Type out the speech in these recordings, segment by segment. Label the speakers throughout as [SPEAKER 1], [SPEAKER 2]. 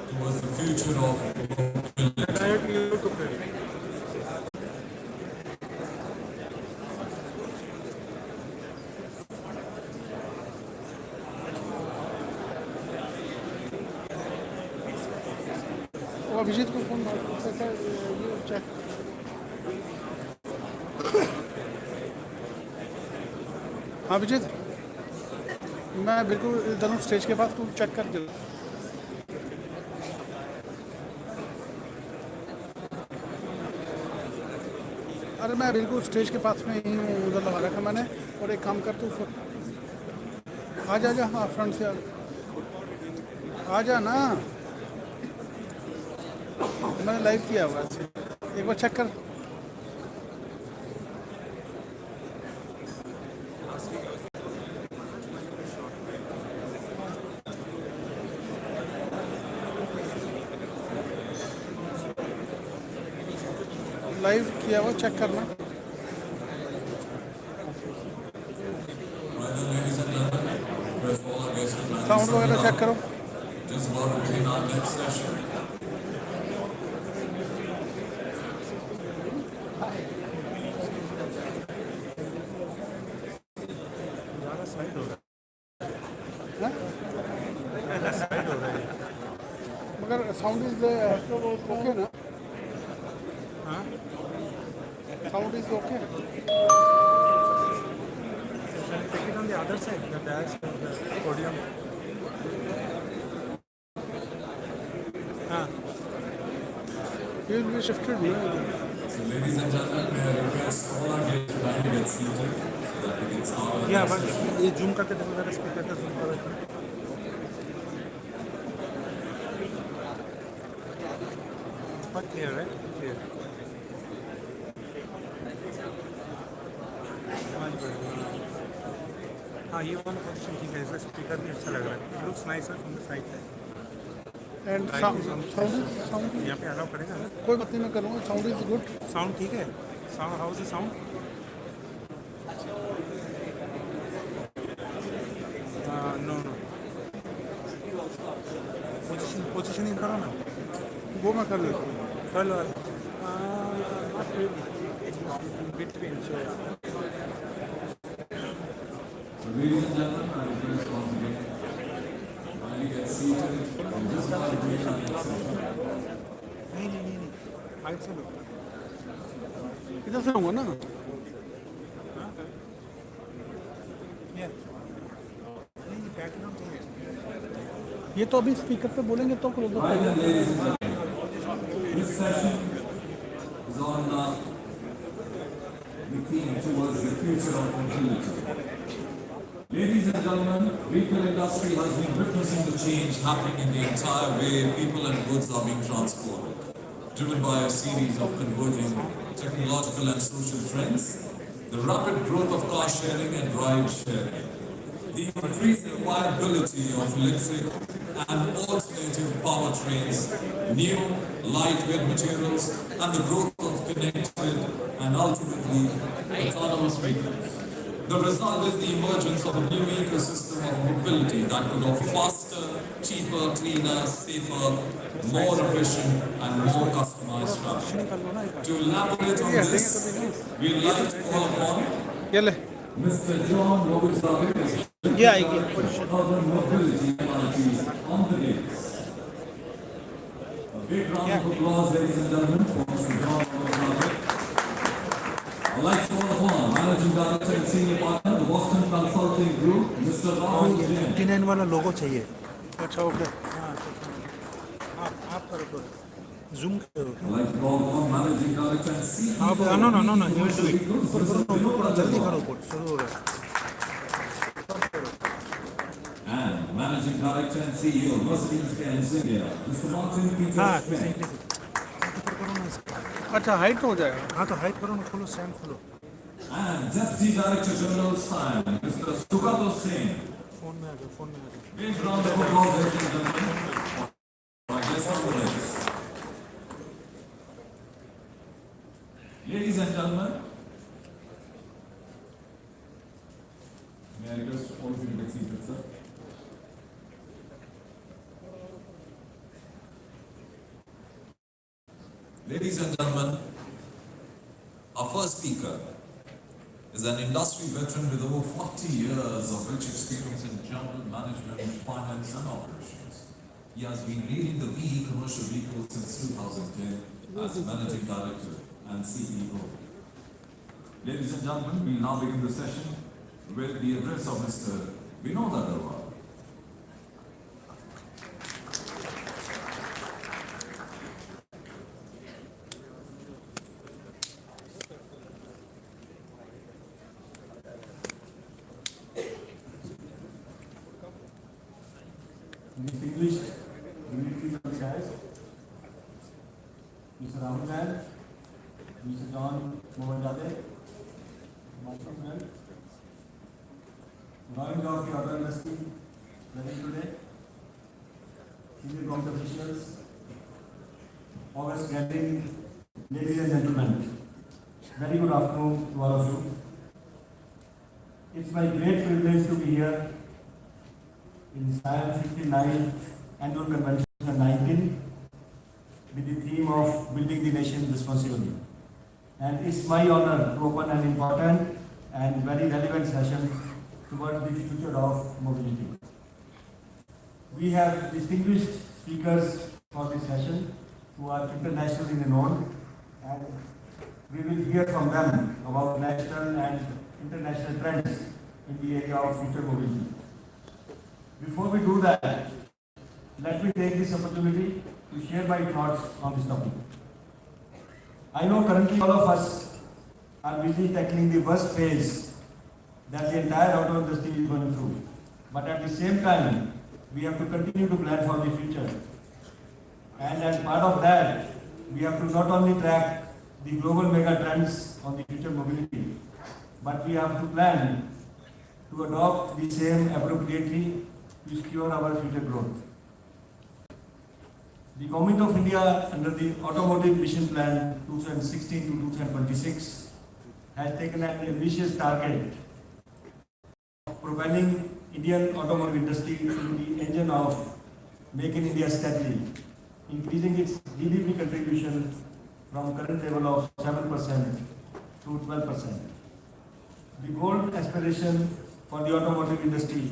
[SPEAKER 1] towards the future of
[SPEAKER 2] वो अभिजीत को phone check हाँ अभिजीत मैं बिल्कुल इधर हूँ स्टेज के पास तू चेक कर जरूर अरे मैं बिल्कुल स्टेज के पास में ही हूँ उधर लगा रखा मैंने और एक काम कर तू आ जा हाँ फ्रंट से आ जा ना मैंने लाइव किया हुआ है एक बार चेक कर लाइव किया हुआ चेक करना साउंड वगैरह चेक करो
[SPEAKER 1] just about to begin our next session.
[SPEAKER 2] मगर साउंड इज ओके ना sound is okay
[SPEAKER 3] Take it on the other side, the dash, the podium.
[SPEAKER 2] You will be shifted.
[SPEAKER 1] So ladies and gentlemen, may I request all our guests to kindly get seated so that we can start our
[SPEAKER 3] Yeah,
[SPEAKER 1] next
[SPEAKER 3] but
[SPEAKER 1] session.
[SPEAKER 3] ये zoom करके देखो जरा speaker का zoom करो. It's quite clear, right? Clear. हाँ ये वाला position ठीक है इसका स्पीकर भी अच्छा लग रहा है. Looks nicer from the side.
[SPEAKER 2] And sound
[SPEAKER 3] यहाँ पे अलाउ करेगा ना?
[SPEAKER 2] कोई बात नहीं मैं करूँगा साउंड इज गुड
[SPEAKER 3] Sound ठीक है? Sound, how is the sound? No. Positioning करो ना.
[SPEAKER 2] वो मैं कर लेता हूँ
[SPEAKER 3] कर लो. Between.
[SPEAKER 1] So ladies and gentlemen, I request once again to kindly get seated. I'm just about to begin our next session.
[SPEAKER 3] नहीं. Right से लो.
[SPEAKER 2] इधर से होगा ना
[SPEAKER 3] Yeah. नहीं बैकग्राउंड चाहिए.
[SPEAKER 2] ये तो अभी स्पीकर पे बोलेंगे तो close
[SPEAKER 1] Right then, ladies and gentlemen, this session is on the theme towards the future of mobility. Ladies and gentlemen, vehicle industry has been witnessing the change happening in the entire way people and goods are being transported, driven by a series of converging technological and social trends, the rapid growth of car sharing and ride sharing, the increasing viability of electric and alternative powertrains, new lightweight materials, and the growth of connected and ultimately autonomous vehicles. The result is the emergence of a new ecosystem of mobility that could offer faster, cheaper, cleaner, safer, more efficient, and more customized travel. To elaborate on this, we'd like to call upon
[SPEAKER 2] ये ले
[SPEAKER 1] Mr. John Roberts,
[SPEAKER 2] ये आएगी
[SPEAKER 1] Urban Mobility MRTs on the gates. A big round of applause, ladies and gentlemen, for Mr. John Roberts. I'd like to call upon Managing Director and Senior Partner, the Boston Consulting Group, Mr. Rahul Jain.
[SPEAKER 3] 59 वाला लोगो चाहिए.
[SPEAKER 2] अच्छा okay
[SPEAKER 3] आप करो तो zoom करो.
[SPEAKER 1] I'd like to call upon Managing Director and CEO.
[SPEAKER 3] आप no you will do it. थोड़ा जल्दी करो शुरू हो रहा है.
[SPEAKER 1] And Managing Director and CEO, Mercedes-Benz India, Mr. Martin Peter.
[SPEAKER 3] हाँ
[SPEAKER 1] Schmidt.
[SPEAKER 3] करो ना इसका.
[SPEAKER 2] अच्छा हाइट हो जाएगा
[SPEAKER 3] हाँ तो हाइट करो ना खोलो स्टैंड खोलो.
[SPEAKER 1] And Deputy Director General SIAM, Mr. Sugato Singh.
[SPEAKER 3] Phone में आ जाओ.
[SPEAKER 1] Big round of applause, ladies and gentlemen. for our guest honorees. Ladies and gentlemen, may I request all of you to get seated, sir? Ladies and gentlemen, our first speaker is an industry veteran with over 40 years of rich experience in general management, finance and operations. He has been leading the VE commercial vehicle since 2010 as Managing Director and CEO. Ladies and gentlemen, we now begin the session with the address of Mr. Vinod Agarwal.
[SPEAKER 4] Distinguished dignitaries of the dais, Mr. Rahul Jain, Mr. John Mohanjade, Master Friend, Royal of the auto industry present today, senior government officials, August gathering, ladies and gentlemen, very good afternoon to all of you. It's my great privilege to be here in SIAM 59th Annual Convention 19 with the theme of Building the Nation Responsibly. And it's my honor to open an important and very relevant session towards the future of mobility. We have distinguished speakers for this session who are internationally renowned, and we will hear from them about national and international trends in the area of future mobility. Before we do that, let me take this opportunity to share my thoughts on this topic. I know currently all of us are busy tackling the worst phase that the entire auto industry is going through. But at the same time, we have to continue to plan for the future. And as part of that, we have to not only track the global mega trends on the future mobility, but we have to plan to adopt the same appropriately to secure our future growth. The Government of India, under the Automotive Mission Plan 2016 to 2026, has taken an ambitious target of propelling Indian automotive industry into the engine of Make in India steadily, increasing its GDP contribution from current level of 7% to 12%. The bold aspiration for the automotive industry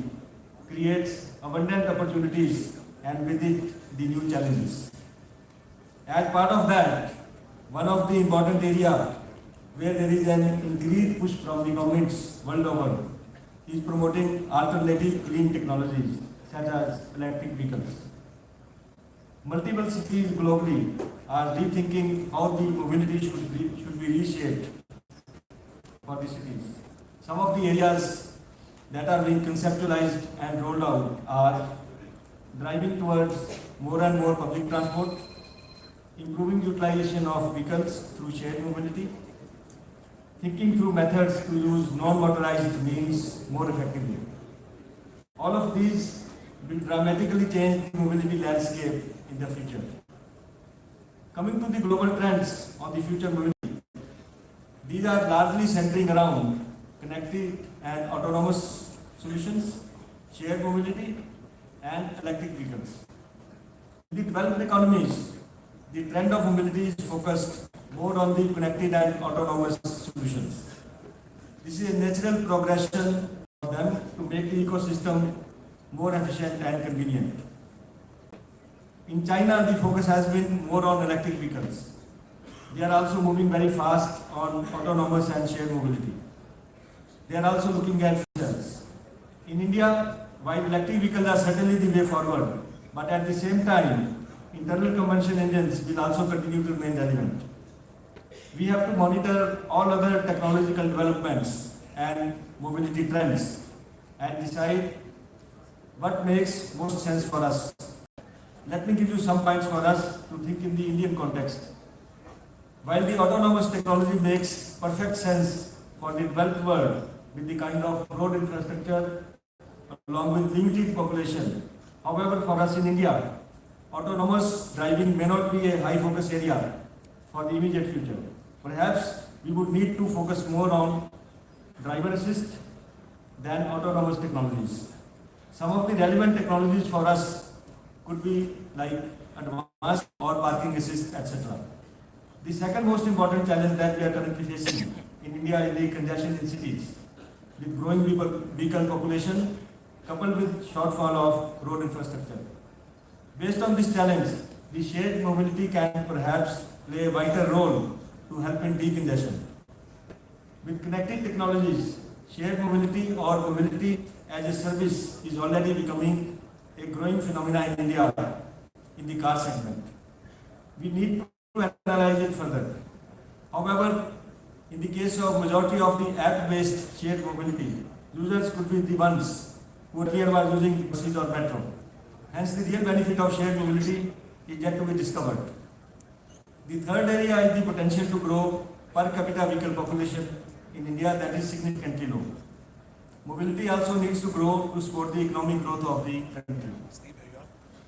[SPEAKER 4] creates abundant opportunities and with it the new challenges. As part of that, one of the important areas where there is an increased push from the governments world over is promoting alternative clean technologies such as electric vehicles. Multiple cities globally are rethinking how the mobility should be reshaped for the cities. Some of the areas that are being conceptualized and rolled out are driving towards more and more public transport, improving utilization of vehicles through shared mobility, thinking through methods to use non-motorized means more effectively. All of these will dramatically change the mobility landscape in the future. Coming to the global trends on the future mobility, these are largely centering around connected and autonomous solutions, shared mobility, and electric vehicles. In the developed economies, the trend of mobility is focused more on the connected and autonomous solutions. This is a natural progression for them to make the ecosystem more efficient and convenient. In China, the focus has been more on electric vehicles. They are also moving very fast on autonomous and shared mobility. They are also looking at futures. In India, while electric vehicles are certainly the way forward, but at the same time, internal combustion engines will also continue to remain relevant. We have to monitor all other technological developments and mobility trends and decide what makes most sense for us. Let me give you some points for us to think in the Indian context. While the autonomous technology makes perfect sense for the developed world with the kind of road infrastructure along with limited population, however, for us in India, autonomous driving may not be a high focus area for the immediate future. Perhaps we would need to focus more on driver assist than autonomous technologies. Some of the relevant technologies for us could be like advanced or parking assist, etc. The second most important challenge that we are currently facing in India is the congestion in cities, with growing vehicle population coupled with shortfall of road infrastructure. Based on this challenge, the shared mobility can perhaps play a vital role to help in decongestion. With connected technologies, shared mobility or mobility as a service is already becoming a growing phenomenon in India in the car segment. We need to analyze it further. However, in the case of majority of the app-based shared mobility, users could be the ones who earlier were using buses or metro. Hence, the real benefit of shared mobility is yet to be discovered. The third area is the potential to grow per capita vehicle population in India that is significantly low. Mobility also needs to grow to support the economic growth of the country.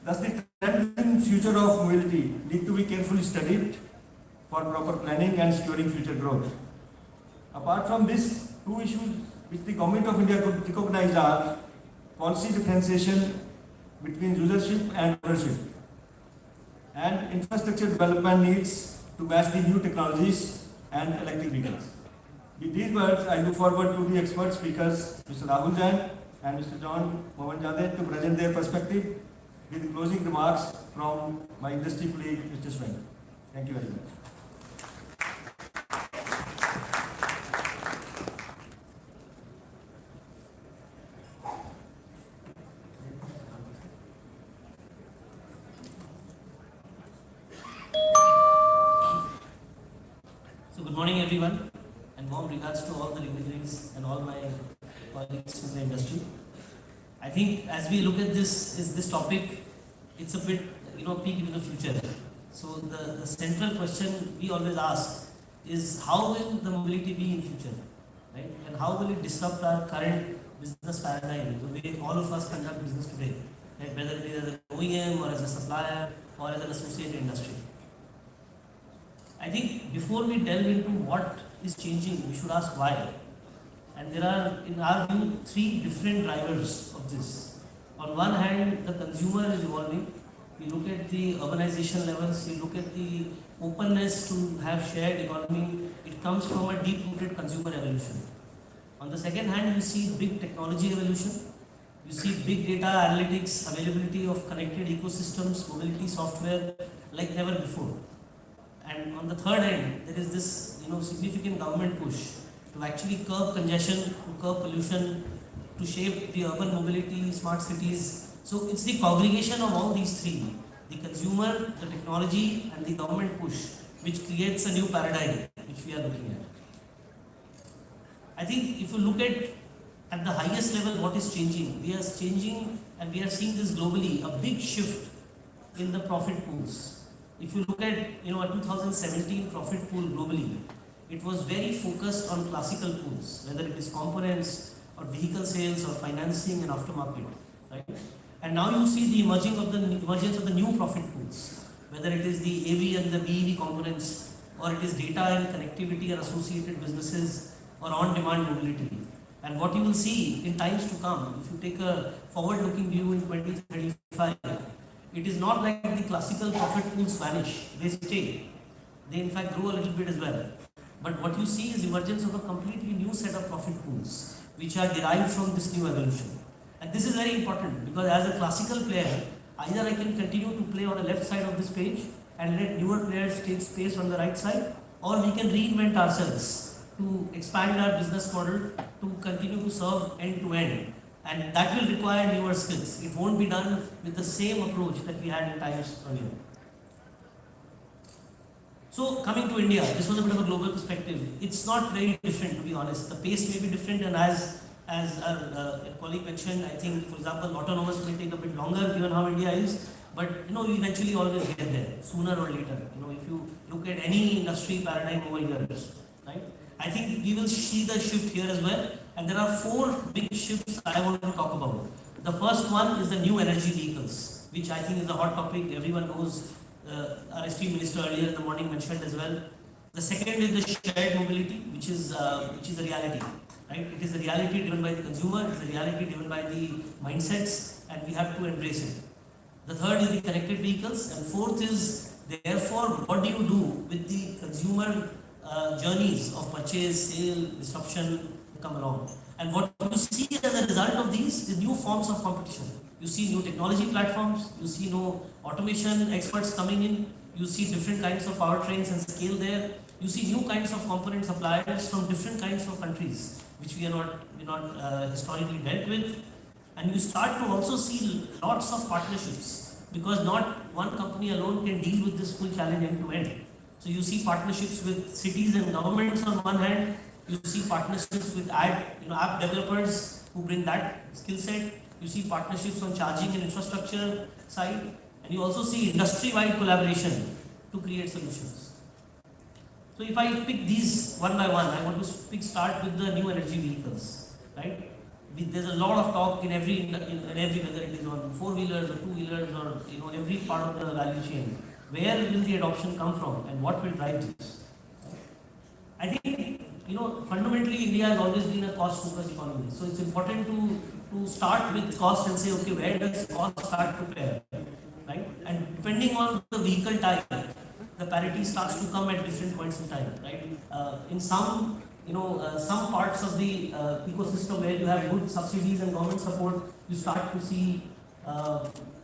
[SPEAKER 4] Thus, the trend in future of mobility need to be carefully studied for proper planning and securing future growth. Apart from this, two issues which the Government of India could recognize are policy differentiation between usership and ownership, and infrastructure development needs to match the new technologies and electric vehicles. With these words, I look forward to the expert speakers, Mr. Rahul Jain and Mr. John Mohanjade, to present their perspective with the closing remarks from my industry colleague, Mr. Sven. Thank you very much.
[SPEAKER 5] So good morning everyone, and warm regards to all the dignitaries and all my colleagues in the industry. I think as we look at this topic, it's a bit peek into the future. So the central question we always ask is how will the mobility be in future, right? And how will it disrupt our current business paradigm, the way all of us conduct business today, right? Whether it is as an OEM or as a supplier or as an associated industry. I think before we delve into what is changing, we should ask why. And there are, in our view, three different drivers of this. On one hand, the consumer is evolving. We look at the urbanization levels, we look at the openness to have shared economy. It comes from a deep-rooted consumer evolution. On the second hand, you see big technology evolution. You see big data analytics, availability of connected ecosystems, mobility software like never before. And on the third end, there is this significant government push to actually curb congestion, to curb pollution, to shape the urban mobility, smart cities. So it's the congregation of all these three, the consumer, the technology and the government push, which creates a new paradigm which we are looking at. I think if you look at the highest level what is changing, we are changing and we are seeing this globally, a big shift in the profit pools. If you look at a 2017 profit pool globally, it was very focused on classical pools, whether it is components or vehicle sales or financing and aftermarket, right? And now you see the emergence of the new profit pools, whether it is the AV and the BEV components, or it is data and connectivity and associated businesses, or on-demand mobility. And what you will see in times to come, if you take a forward-looking view in 2035, it is not like the classical profit pools vanish, they stay. They in fact grow a little bit as well. But what you see is emergence of a completely new set of profit pools, which are derived from this new evolution. And this is very important because as a classical player, either I can continue to play on the left side of this page and let newer players take space on the right side, or we can reinvent ourselves to expand our business model to continue to serve end to end. And that will require newer skills. It won't be done with the same approach that we had in times earlier. So coming to India, this was a bit of a global perspective. It's not very different, to be honest. The pace may be different, and as our colleague mentioned, I think, for example, autonomous may take a bit longer given how India is, but we eventually always get there, sooner or later. If you look at any industry paradigm over years, right? I think we will see the shift here as well, and there are four big shifts I want to talk about. The first one is the new energy vehicles, which I think is a hot topic. Everyone knows. Our esteemed minister earlier in the morning mentioned as well. The second is the shared mobility, which is a reality, right? It is a reality driven by the consumer, it is a reality driven by the mindsets, and we have to embrace it. The third is the connected vehicles, and fourth is therefore what do you do with the consumer journeys of purchase, sale, disruption come along. And what you see as a result of these is new forms of competition. You see new technology platforms, you see new automation experts coming in, you see different kinds of powertrains and scale there, you see new kinds of component suppliers from different kinds of countries which we are not historically dealt with. And you start to also see lots of partnerships, because not one company alone can deal with this full challenge end to end. So you see partnerships with cities and governments on one hand, you see partnerships with app developers who bring that skill set, you see partnerships on charging and infrastructure side, and you also see industry-wide collaboration to create solutions. So if I pick these one by one, I want to start with the new energy vehicles, right? There's a lot of talk in every whether it is on four-wheelers or two-wheelers or every part of the value chain. Where will the adoption come from, and what will drive this? I think fundamentally India has always been a cost-focused economy. So it's important to start with cost and say, okay, where does cost start to play, right? And depending on the vehicle type, the parity starts to come at different points in time, right? In some some parts of the ecosystem where you have good subsidies and government support, you start to see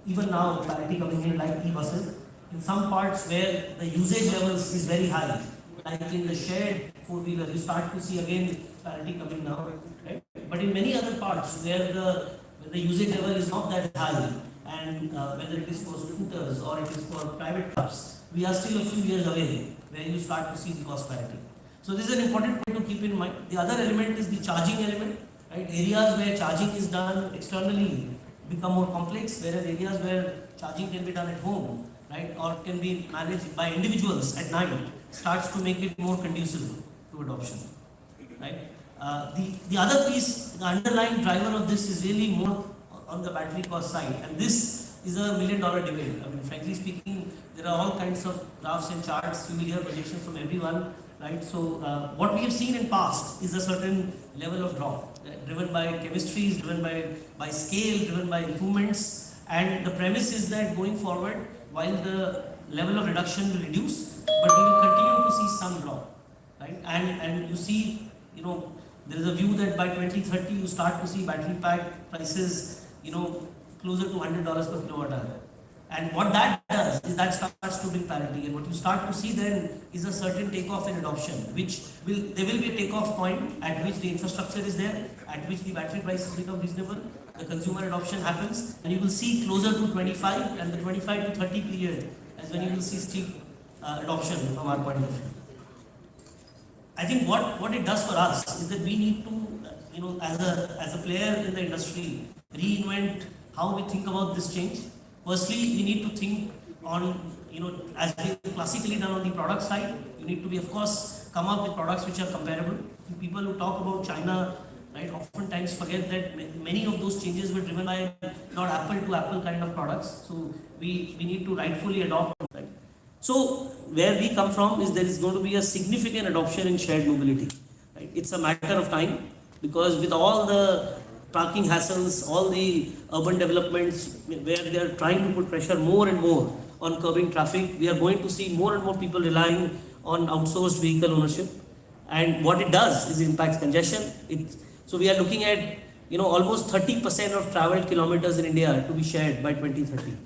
[SPEAKER 5] even now parity coming in, like e-buses. In some parts where the usage levels is very high, like in the shared four-wheeler, you start to see again parity coming now, right? But in many other parts where the usage level is not that high, and whether it is for scooters or it is for private cars, we are still a few years away where you start to see the cost parity. So this is an important point to keep in mind. The other element is the charging element, right? Areas where charging is done externally become more complex, whereas areas where charging can be done at home, right, or can be managed by individuals at night, starts to make it more conducive to adoption, right? The other piece, the underlying driver of this is really more on the battery cost side, and this is a $1 million debate. I mean, frankly speaking, there are all kinds of graphs and charts. You will hear projections from everyone, right? So what we have seen in past is a certain level of drop, driven by chemistries, driven by scale, driven by improvements, and the premise is that going forward, while the level of reduction will reduce, but we will continue to see some drop, right? And you see, there is a view that by 2030 you start to see battery pack prices, closer to $100 per kilowatt hour. And what that does is that starts to bring parity, and what you start to see then is a certain takeoff in adoption, there will be a takeoff point at which the infrastructure is there, at which the battery prices become reasonable, the consumer adoption happens, and you will see closer to 25, and the 25 to 30 period as when you will see steep adoption from our point of view. I think what it does for us is that we need to, as a player in the industry, reinvent how we think about this change. Firstly, we need to think on, as we classically done on the product side, you need to be, of course, come up with products which are comparable. People who talk about China, right, oftentimes forget that many of those changes were driven by not apple to apple kind of products. So we need to rightfully adopt, right? So where we come from is there is going to be a significant adoption in shared mobility, right? It's a matter of time, because with all the parking hassles, all the urban developments where they are trying to put pressure more and more on curbing traffic, we are going to see more and more people relying on outsourced vehicle ownership. And what it does is it impacts congestion. So we are looking at almost 30% of traveled kilometers in India to be shared by 2030.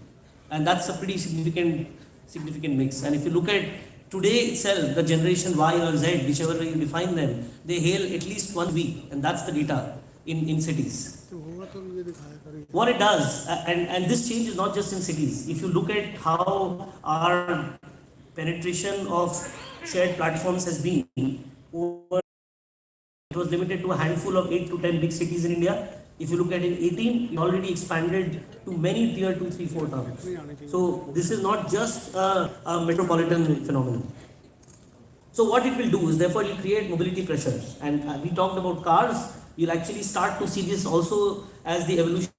[SPEAKER 5] And that's a pretty significant mix. And if you look at today itself, the generation Y or Z, whichever way you define them, they hail at least 1 week, and that's the data in cities. What it does, and this change is not just in cities. If you look at how our penetration of shared platforms has been, it was limited to a handful of 8 to 10 big cities in India. If you look at in 18, it already expanded to many tier 2, 3, 4 towns. So this is not just a metropolitan phenomenon. So what it will do is, therefore, it will create mobility pressures. And we talked about cars. You'll actually start to see this also as the evolution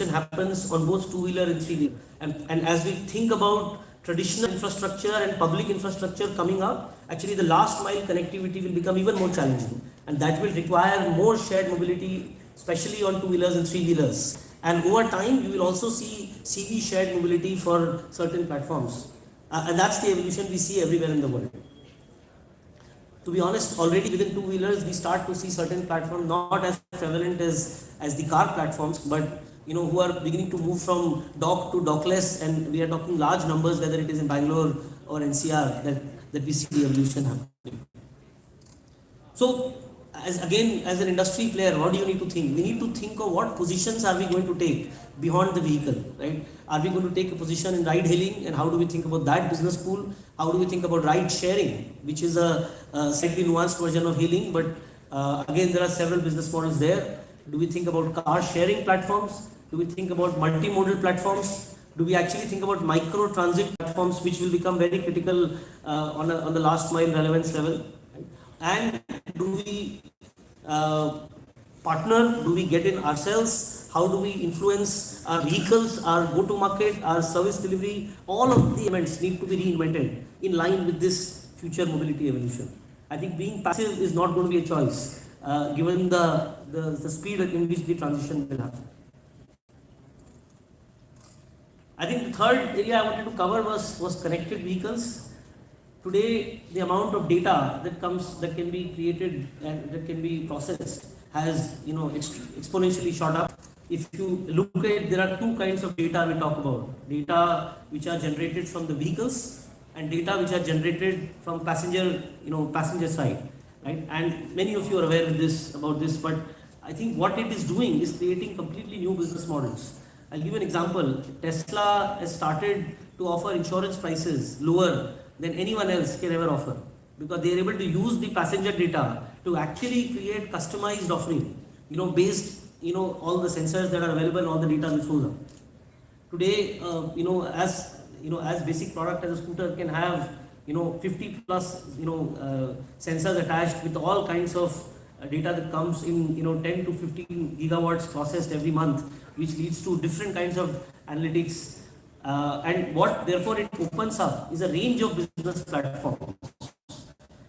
[SPEAKER 5] happens on both two-wheeler and three-wheeler. And as we think about traditional infrastructure and public infrastructure coming up, actually the last mile connectivity will become even more challenging. And that will require more shared mobility, especially on two-wheelers and three-wheelers. And over time, you will also see CV shared mobility for certain platforms. And that's the evolution we see everywhere in the world. To be honest, already within two-wheelers, we start to see certain platforms not as prevalent as the car platforms, but who are beginning to move from dock to dockless, and we are talking large numbers, whether it is in Bangalore or NCR, that we see the evolution happening. So, as an industry player, what do you need to think? We need to think of what positions are we going to take beyond the vehicle, right? Are we going to take a position in ride hailing, and how do we think about that business pool? How do we think about ride sharing, which is a slightly nuanced version of hailing, but again, there are several business models there. Do we think about car sharing platforms? Do we think about multimodal platforms? Do we actually think about micro transit platforms, which will become very critical on the last mile relevance level? Right? And do we partner? Do we get in ourselves? How do we influence our vehicles, our go-to-market, our service delivery? All of the elements need to be reinvented in line with this future mobility evolution. I think being passive is not going to be a choice, given the speed in which the transition will happen. I think the third area I wanted to cover was connected vehicles. Today, the amount of data that can be created and that can be processed has exponentially shot up. If you look at it, there are two kinds of data we talk about: data which are generated from the vehicles and data which are generated from passenger side, right? And many of you are aware of about this, but I think what it is doing is creating completely new business models. I'll give you an example. Tesla has started to offer insurance prices lower than anyone else can ever offer, because they are able to use the passenger data to actually create customized offering, based all the sensors that are available and all the data which flows up. Today, as basic product as a scooter can have 50 plus sensors attached with all kinds of data that comes in 10 to 15 gigawatts processed every month, which leads to different kinds of analytics. And what therefore it opens up is a range of business platforms,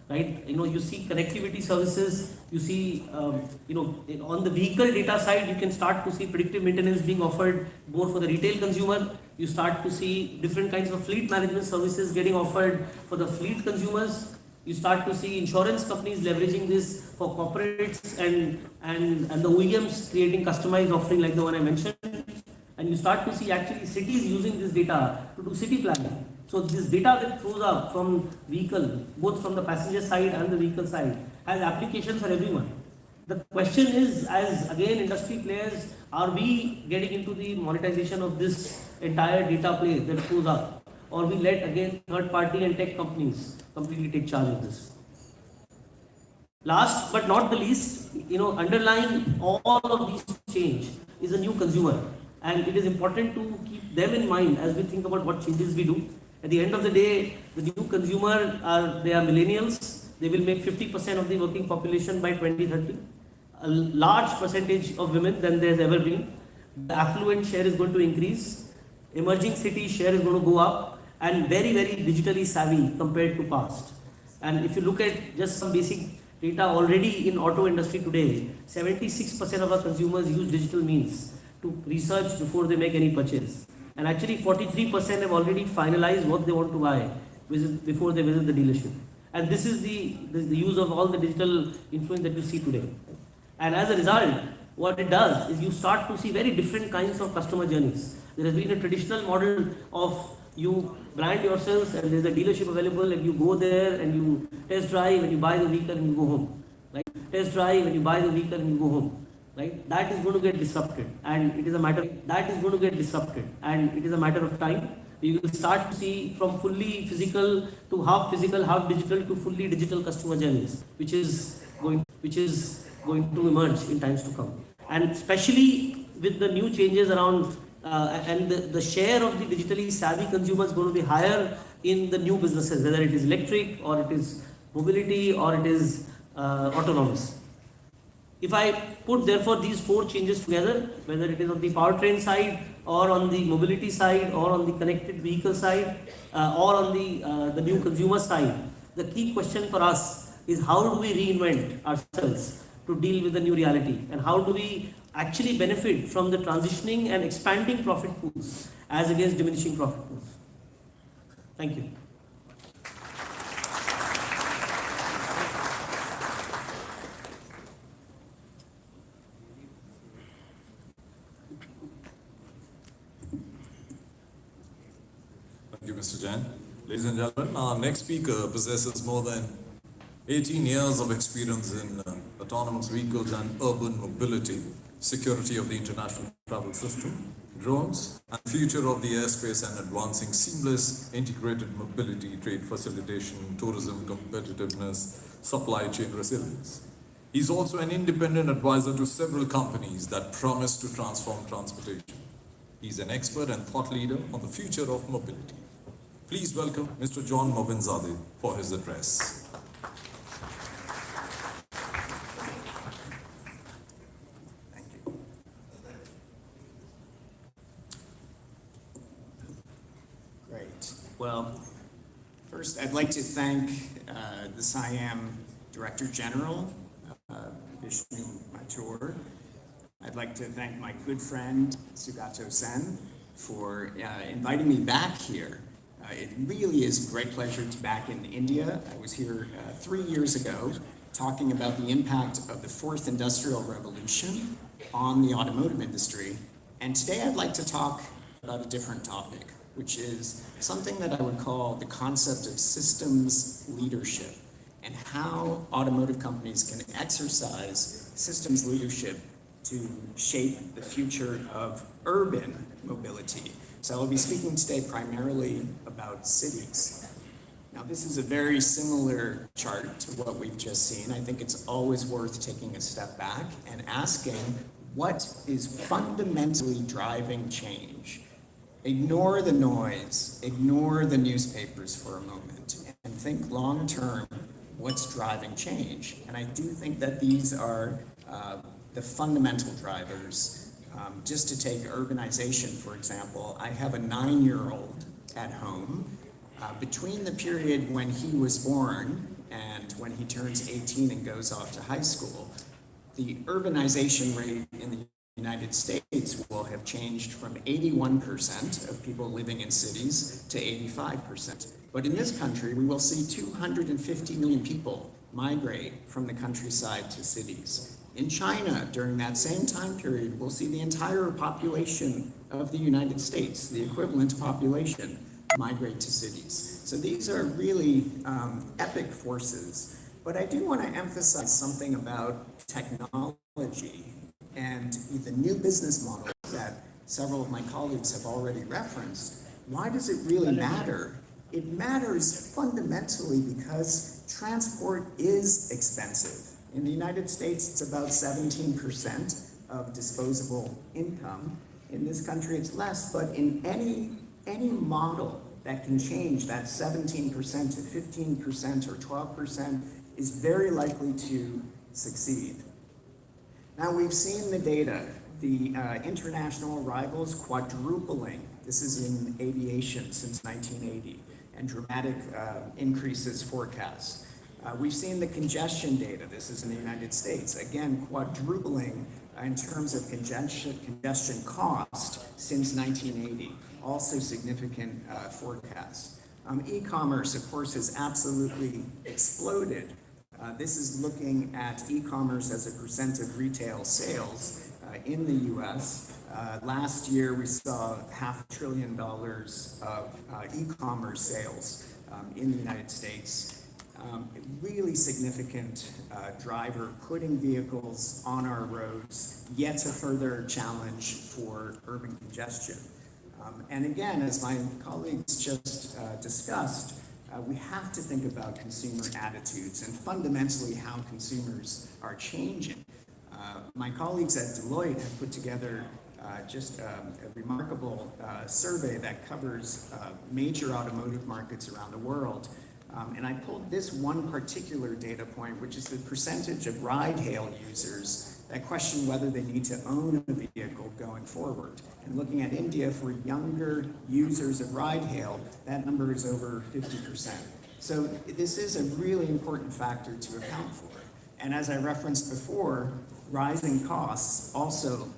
[SPEAKER 5] right? You see connectivity services, you see on the vehicle data side, you can start to see predictive maintenance being offered more for the retail consumer. You start to see different kinds of fleet management services getting offered for the fleet consumers. You start to see insurance companies leveraging this for corporates and the OEMs creating customized offering like the one I mentioned. And you start to see actually cities using this data to do city planning. So this data that throws up from vehicle, both from the passenger side and the vehicle side, has applications for everyone. The question is, as again industry players, are we getting into the monetization of this entire data play that throws up? Or we let again third party and tech companies completely take charge of this? Last but not the least, underlying all of these change is a new consumer. And it is important to keep them in mind as we think about what changes we do. At the end of the day, the new consumer they are millennials. They will make 50% of the working population by 2030. A large percentage of women than there's ever been. The affluent share is going to increase. Emerging city share is going to go up, and very, very digitally savvy compared to past. And if you look at just some basic data already in auto industry today, 76% of our consumers use digital means to research before they make any purchase. And actually 43% have already finalized what they want to buy before they visit the dealership. And this is the use of all the digital influence that you see today. And as a result, what it does is you start to see very different kinds of customer journeys. There has been a traditional model of you brand yourselves and there's a dealership available and you go there and you test drive and you buy the vehicle and you go home. Right? Test drive and you buy the vehicle and you go home. Right? That is going to get disrupted, and it is a matter of time. You will start to see from fully physical to half digital to fully digital customer journeys, which is going to emerge in times to come. And especially with the new changes around and the share of the digitally savvy consumer is going to be higher in the new businesses, whether it is electric or it is mobility or it is autonomous. If I put therefore these four changes together, whether it is on the powertrain side or on the mobility side or on the connected vehicle side or on the new consumer side, the key question for us is how do we reinvent ourselves to deal with the new reality, and how do we actually benefit from the transitioning and expanding profit pools as against diminishing profit pools. Thank you.
[SPEAKER 1] Thank you, Mr. Jain. Ladies and gentlemen, our next speaker possesses more than 18 years of experience in autonomous vehicles and urban mobility, security of the international travel system, drones, and future of the airspace and advancing seamless integrated mobility, trade facilitation, tourism competitiveness, supply chain resilience. He's also an independent advisor to several companies that promise to transform transportation. He's an expert and thought leader on the future of mobility. Please welcome Mr. John Mobinsade for his address.
[SPEAKER 6] Thank you. Great. Well, first I'd like to thank the SIAM Director General, Vishnu Mathur. I'd like to thank my good friend Sugato Sen for inviting me back here. It really is a great pleasure to be back in India. I was here 3 years ago talking about the impact of the fourth industrial revolution on the automotive industry. And today I'd like to talk about a different topic, which is something that I would call the concept of systems leadership and how automotive companies can exercise systems leadership to shape the future of urban mobility. So I'll be speaking today primarily about cities. Now, this is a very similar chart to what we've just seen. I think it's always worth taking a step back and asking what is fundamentally driving change. Ignore the noise, ignore the newspapers for a moment, and think long-term, what's driving change? And I do think that these are the fundamental drivers. Just to take urbanization, for example, I have a 9-year-old at home. Between the period when he was born and when he turns 18 and goes off to high school, the urbanization rate in the United States will have changed from 81% of people living in cities to 85%. But in this country, we will see 250 million people migrate from the countryside to cities. In China, during that same time period, we'll see the entire population of the United States, the equivalent population, migrate to cities. So these are really epic forces. But I do want to emphasize something about technology and the new business model that several of my colleagues have already referenced. Why does it really matter? It matters fundamentally because transport is expensive. In the United States, it's about 17% of disposable income. In this country, it's less, but in any model that can change that 17% to 15% or 12% is very likely to succeed. Now, we've seen the data. The international arrivals quadrupling. This is in aviation since 1980, and dramatic increases forecast. We've seen the congestion data. This is in the United States. Again, quadrupling in terms of congestion cost since 1980. Also significant forecast. E-commerce, of course, has absolutely exploded. This is looking at e-commerce as a percent of retail sales in the U.S. Last year, we saw $500 billion of e-commerce sales in the United States. Really significant driver, putting vehicles on our roads, yet a further challenge for urban congestion. And again, as my colleagues just discussed, we have to think about consumer attitudes and fundamentally how consumers are changing. My colleagues at Deloitte have put together just a remarkable survey that covers major automotive markets around the world. And I pulled this one particular data point, which is the percentage of ride-hail users that question whether they need to own a vehicle going forward. And looking at India, for younger users of ride-hail, that number is over 50%. So this is a really important factor to account for. And as I referenced before, rising costs also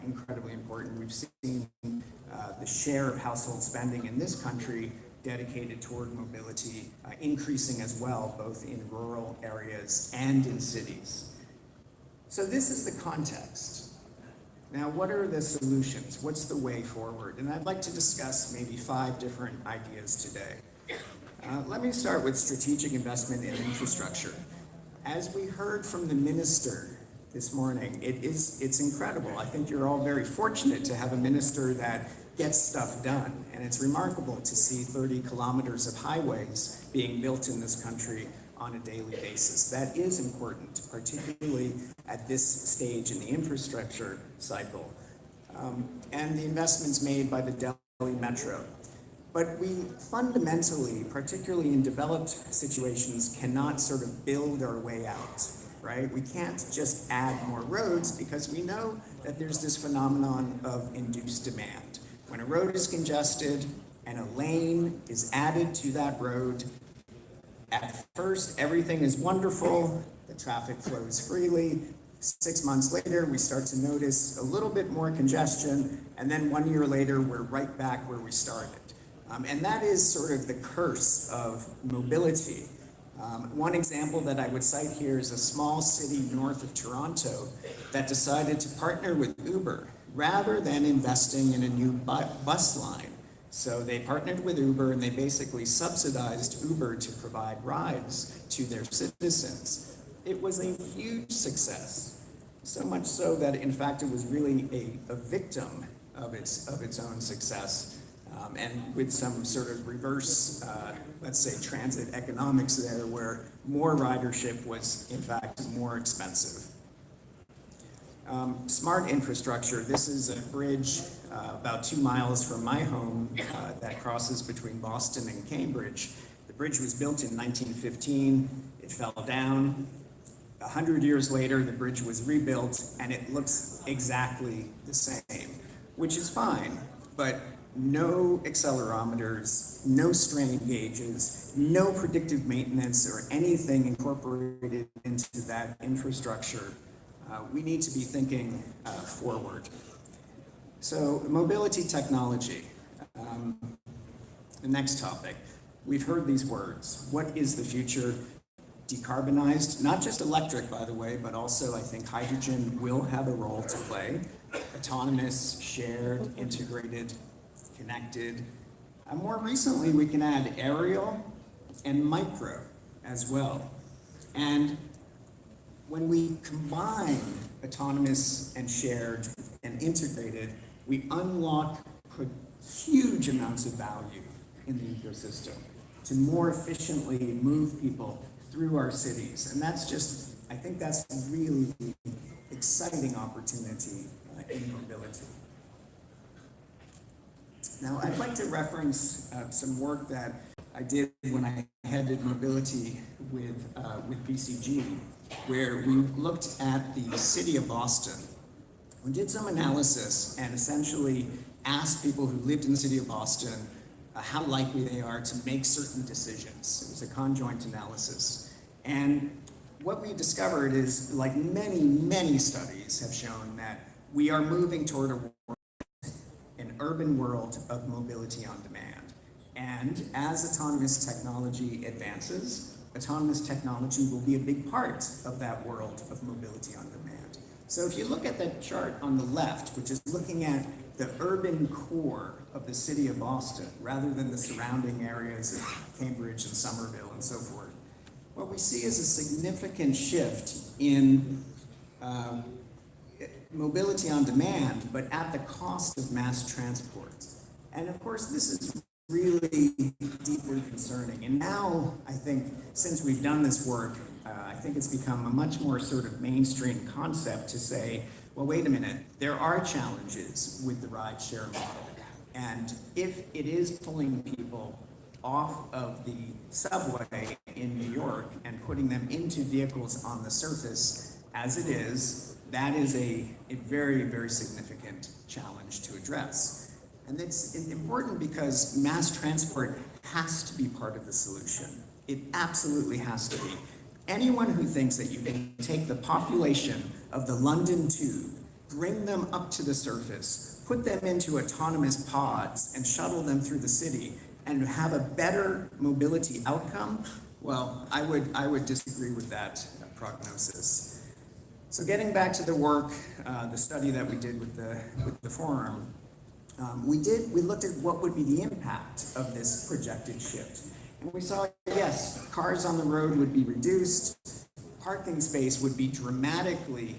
[SPEAKER 6] incredibly important. We've seen the share of household spending in this country dedicated toward mobility increasing as well, both in rural areas and in cities. So this is the context. Now, what are the solutions? What's the way forward? And I'd like to discuss maybe 5 different ideas today. Let me start with strategic investment in infrastructure. As we heard from the minister this morning, it's incredible. I think you're all very fortunate to have a minister that gets stuff done. And it's remarkable to see 30 kilometers of highways being built in this country on a daily basis. That is important, particularly at this stage in the infrastructure cycle. And the investments made by the Delhi Metro. But we fundamentally, particularly in developed situations, cannot sort of build our way out, right? We can't just add more roads because we know that there's this phenomenon of induced demand. When a road is congested and a lane is added to that road, at first everything is wonderful, the traffic flows freely. 6 months later, we start to notice a little bit more congestion, and then 1 year later, we're right back where we started. And that is sort of the curse of mobility. One example that I would cite here is a small city north of Toronto that decided to partner with Uber rather than investing in a new bus line. So they partnered with Uber and they basically subsidized Uber to provide rides to their citizens. It was a huge success, so much so that in fact it was really a victim of its own success. And with some sort of reverse, let's say, transit economics there, where more ridership was, in fact, more expensive. Smart infrastructure. This is a bridge about 2 miles from my home that crosses between Boston and Cambridge. The bridge was built in 1915. It fell down. 100 years later, the bridge was rebuilt, and it looks exactly the same, which is fine, but no accelerometers, no strain gauges, no predictive maintenance or anything incorporated into that infrastructure. We need to be thinking forward. So mobility technology, the next topic. We've heard these words. What is the future? Decarbonized, not just electric, by the way, but also I think hydrogen will have a role to play. Autonomous, shared, integrated, connected. More recently, we can add aerial and micro as well. And when we combine autonomous and shared and integrated, we unlock huge amounts of value in the ecosystem to more efficiently move people through our cities. And that's just, I think that's a really exciting opportunity in mobility. Now, I'd like to reference some work that I did when I headed mobility with BCG, where we looked at the city of Boston. We did some analysis and essentially asked people who lived in the city of Boston how likely they are to make certain decisions. It was a conjoint analysis. And what we discovered is, like many, many studies have shown, that we are moving toward an urban world of mobility on demand. And as autonomous technology advances, autonomous technology will be a big part of that world of mobility on demand. So if you look at that chart on the left, which is looking at the urban core of the city of Boston, rather than the surrounding areas of Cambridge and Somerville and so forth, what we see is a significant shift in mobility on demand, but at the cost of mass transport. And of course, this is really deeply concerning. And now, I think, since we've done this work, I think it's become a much more sort of mainstream concept to say, well, wait a minute, there are challenges with the rideshare model. And if it is pulling people off of the subway in New York and putting them into vehicles on the surface, as it is, that is a very, very significant challenge to address. And it's important because mass transport has to be part of the solution. It absolutely has to be. Anyone who thinks that you can take the population of the London Tube, bring them up to the surface, put them into autonomous pods, and shuttle them through the city, and have a better mobility outcome, well, I would disagree with that prognosis. So getting back to the work, the study that we did with the forum, we looked at what would be the impact of this projected shift. And we saw, yes, cars on the road would be reduced, parking space would be dramatically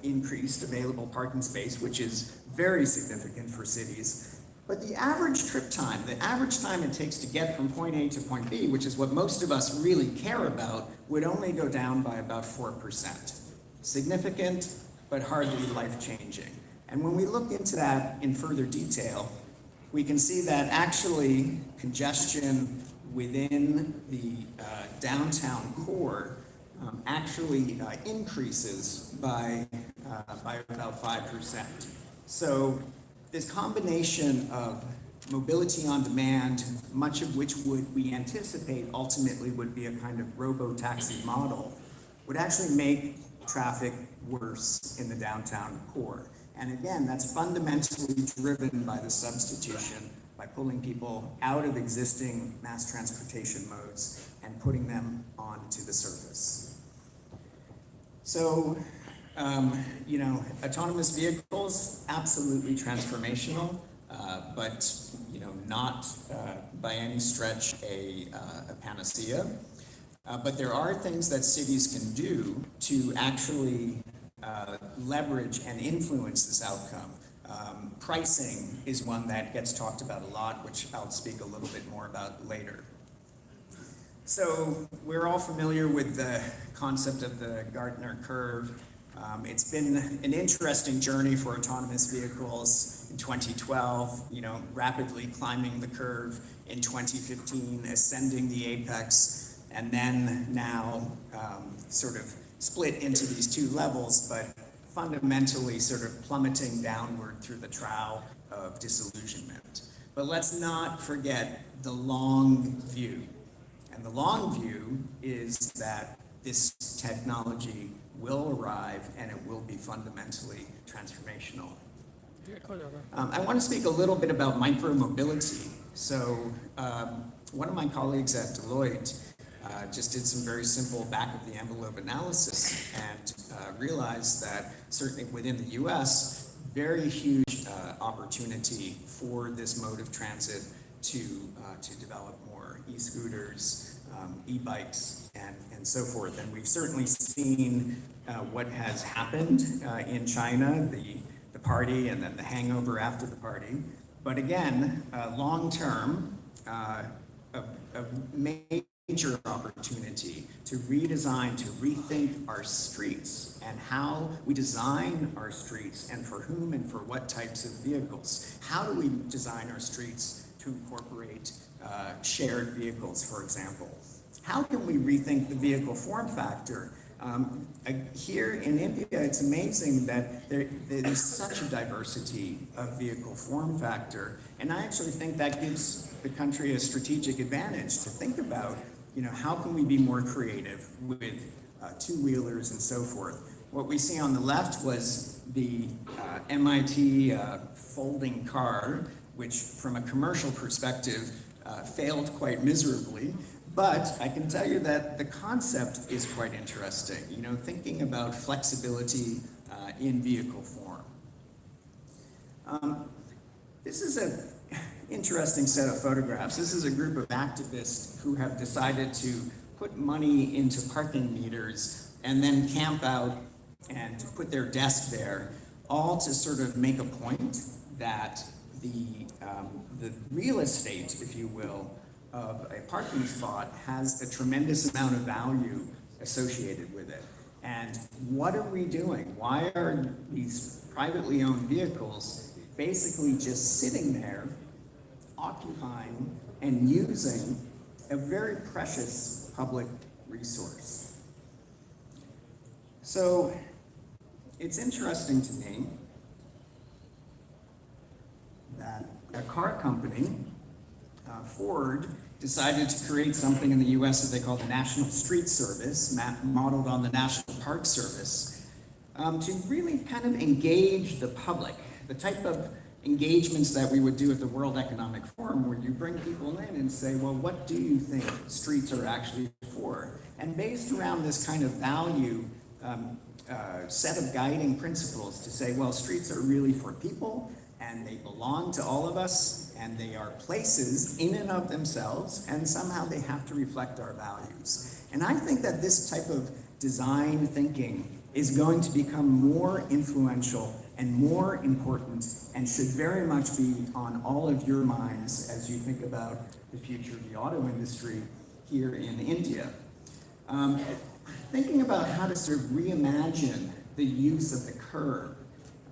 [SPEAKER 6] increased, available parking space, which is very significant for cities. But the average trip time, the average time it takes to get from point A to point B, which is what most of us really care about, would only go down by about 4%. Significant, but hardly life-changing. And when we look into that in further detail, we can see that actually congestion within the downtown core actually increases by about 5%. So this combination of mobility on demand, much of which we anticipate ultimately would be a kind of robo-taxi model, would actually make traffic worse in the downtown core. And again, that's fundamentally driven by the substitution, by pulling people out of existing mass transportation modes and putting them onto the surface. So, autonomous vehicles, absolutely transformational, but not by any stretch a panacea. But there are things that cities can do to actually leverage and influence this outcome. Pricing is one that gets talked about a lot, which I'll speak a little bit more about later. So we're all familiar with the concept of the Gartner curve. It's been an interesting journey for autonomous vehicles in 2012, rapidly climbing the curve in 2015, ascending the apex, and then now sort of split into these two levels, but fundamentally sort of plummeting downward through the trough of disillusionment. But let's not forget the long view. And the long view is that this technology will arrive and it will be fundamentally transformational. I want to speak a little bit about micromobility. So one of my colleagues at Deloitte just did some very simple back-of-the-envelope analysis and realized that certainly within the US, very huge opportunity for this mode of transit to develop more e-scooters, e-bikes, and so forth. And we've certainly seen what has happened in China, the party and then the hangover after the party. But again, long-term, a major opportunity to redesign, to rethink our streets and how we design our streets and for whom and for what types of vehicles. How do we design our streets to incorporate shared vehicles, for example? How can we rethink the vehicle form factor? Here in India, it's amazing that there's such a diversity of vehicle form factor, and I actually think that gives the country a strategic advantage to think about, how can we be more creative with two-wheelers and so forth. What we see on the left was the MIT folding car, which from a commercial perspective failed quite miserably. But I can tell you that the concept is quite interesting, thinking about flexibility in vehicle form. This is an interesting set of photographs. This is a group of activists who have decided to put money into parking meters and then camp out and put their desk there, all to sort of make a point that the real estate, if you will, of a parking spot has a tremendous amount of value associated with it. And what are we doing? Why are these privately owned vehicles basically just sitting there, occupying and using a very precious public resource? So it's interesting to me that a car company, Ford, decided to create something in the US that they call the National Street Service, modeled on the National Park Service, to really kind of engage the public, the type of engagements that we would do at the World Economic Forum, where you bring people in and say, well, what do you think streets are actually for? And based around this kind of value set of guiding principles to say, well, streets are really for people, and they belong to all of us, and they are places in and of themselves, and somehow they have to reflect our values. And I think that this type of design thinking is going to become more influential and more important, and should very much be on all of your minds as you think about the future of the auto industry here in India. Thinking about how to sort of reimagine the use of the curb.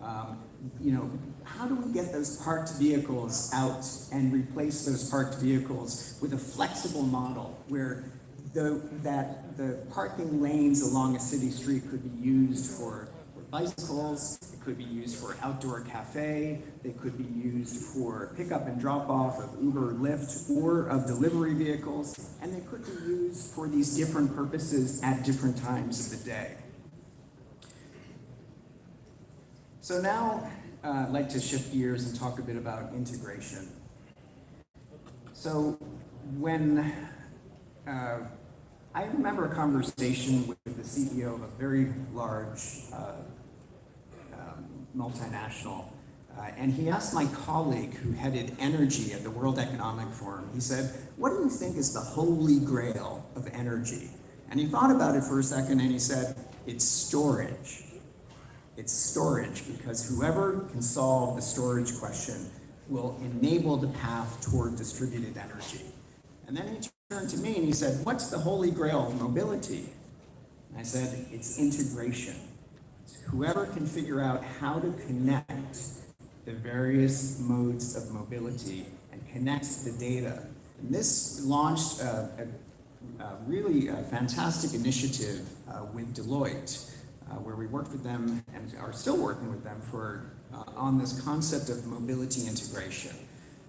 [SPEAKER 6] How do we get those parked vehicles out and replace those parked vehicles with a flexible model where the parking lanes along a city street could be used for bicycles, it could be used for outdoor cafe, they could be used for pickup and drop off of Uber, Lyft, or of delivery vehicles, and they could be used for these different purposes at different times of the day. So now I'd like to shift gears and talk a bit about integration. So when I remember a conversation with the CEO of a very large multinational, and he asked my colleague who headed energy at the World Economic Forum, he said, what do you think is the holy grail of energy? And he thought about it for a second and he said, it's storage. It's storage, because whoever can solve the storage question will enable the path toward distributed energy. And then he turned to me and he said, what's the holy grail of mobility? And I said, it's integration. Whoever can figure out how to connect the various modes of mobility and connect the data. And this launched a really fantastic initiative with Deloitte, where we worked with them and are still working with them on this concept of mobility integration.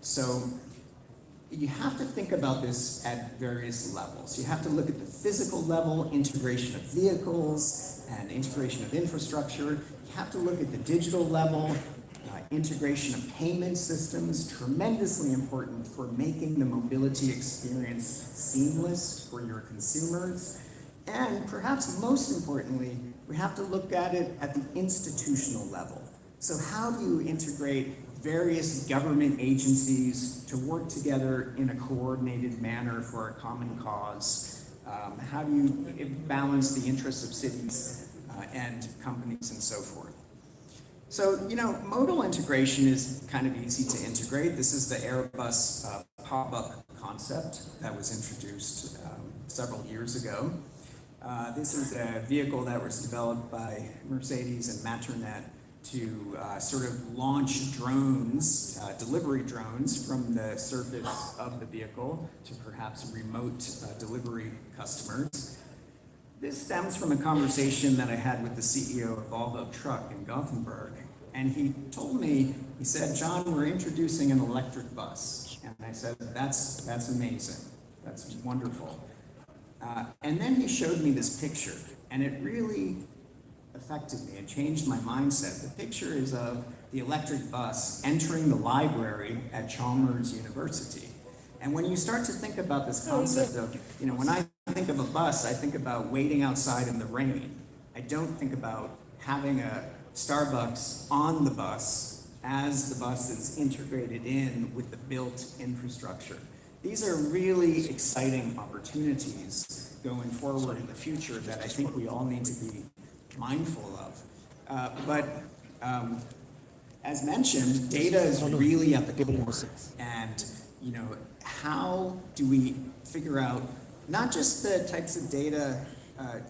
[SPEAKER 6] So you have to think about this at various levels. You have to look at the physical level, integration of vehicles and integration of infrastructure. You have to look at the digital level, integration of payment systems, tremendously important for making the mobility experience seamless for your consumers. And perhaps most importantly, we have to look at it at the institutional level. So how do you integrate various government agencies to work together in a coordinated manner for a common cause? How do you balance the interests of cities and companies and so forth? So, modal integration is kind of easy to integrate. This is the Airbus pop-up concept that was introduced several years ago. This is a vehicle that was developed by Mercedes and Maternet to sort of launch drones, delivery drones, from the surface of the vehicle to perhaps remote delivery customers. This stems from a conversation that I had with the CEO of Volvo Truck in Gothenburg. And he told me, he said, John, we're introducing an electric bus. And I said, that's amazing. That's wonderful. And then he showed me this picture, and it really affected me. It changed my mindset. The picture is of the electric bus entering the library at Chalmers University. And when you start to think about this concept of, when I think of a bus, I think about waiting outside in the rain. I don't think about having a Starbucks on the bus as the bus is integrated in with the built infrastructure. These are really exciting opportunities going forward in the future that I think we all need to be mindful of. But as mentioned, data is really at the core. And how do we figure out not just the types of data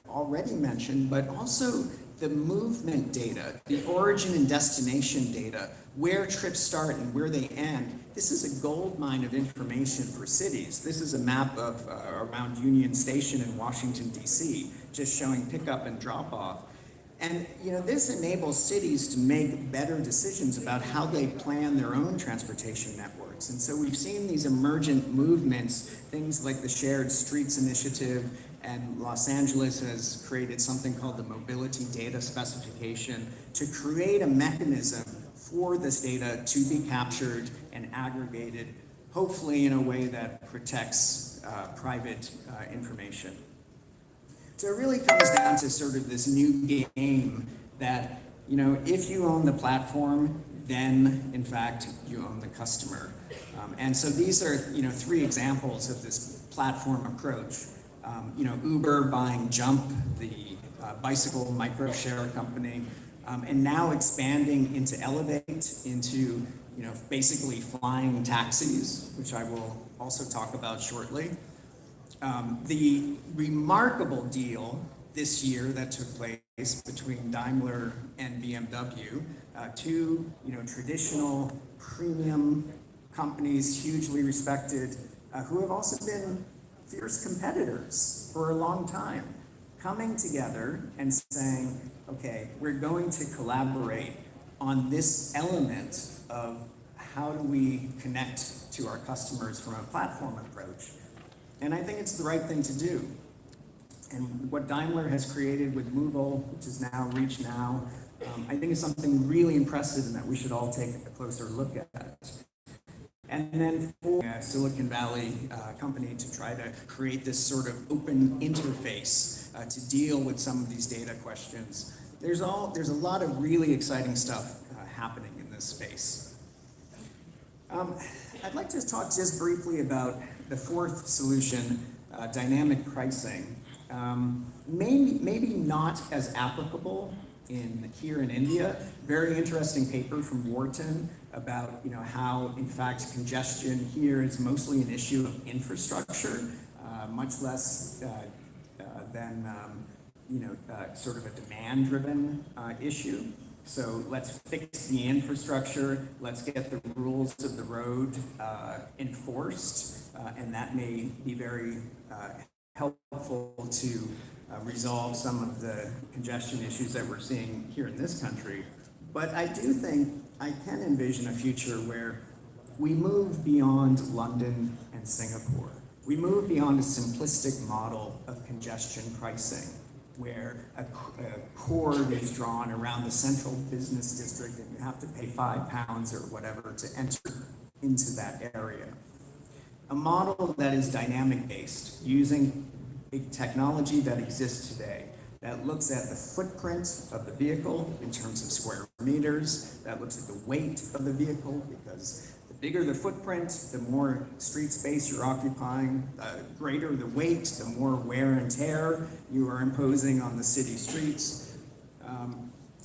[SPEAKER 6] already mentioned, but also the movement data, the origin and destination data, where trips start and where they end. This is a gold mine of information for cities. This is a map of around Union Station in Washington, D.C., just showing pickup and drop off. And this enables cities to make better decisions about how they plan their own transportation network. networks. And so we've seen these emergent movements, things like the Shared Streets Initiative, and Los Angeles has created something called the Mobility Data Specification to create a mechanism for this data to be captured and aggregated, hopefully in a way that protects private information. So it really comes down to sort of this new game that, you know, if you own the platform, then in fact you own the customer. And so these are, you know, three examples of this platform approach. You know, Uber buying Jump, the bicycle micro-share company, and now expanding into Elevate, into, you know, basically flying taxis, which I will also talk about shortly. The remarkable deal this year that took place between Daimler and BMW, two, you know, traditional premium companies, hugely respected, who have also been fierce competitors for a long time, coming together and saying, okay, we're going to collaborate on this element of how do we connect to our customers from a platform approach. And I think it's the right thing to do. And what Daimler has created with Movil, which is now Reach Now, I think is something really impressive and that we should all take a closer look at. And then for a Silicon Valley company to try to create this sort of open interface to deal with some of these data questions. There's a lot of really exciting stuff happening in this space. I'd like to talk just briefly about the fourth solution, dynamic pricing. Maybe not as applicable here in India. Very interesting paper from Wharton about, you know, how in fact congestion here is mostly an issue of infrastructure, much less than you know, sort of a demand-driven issue. So let's fix the infrastructure, let's get the rules of the road enforced, and that may be very helpful to resolve some of the congestion issues that we're seeing here in this country. But I do think I can envision a future where we move beyond London and Singapore. We move beyond a simplistic model of congestion pricing, where a cord is drawn around the central business district and you have to pay £5 or whatever to enter into that area. A model that is dynamic based, using a technology that exists today, that looks at the footprint of the vehicle in terms of square meters, that looks at the weight of the vehicle, because the bigger the footprint, the more street space you're occupying, the greater the weight, the more wear and tear you are imposing on the city streets,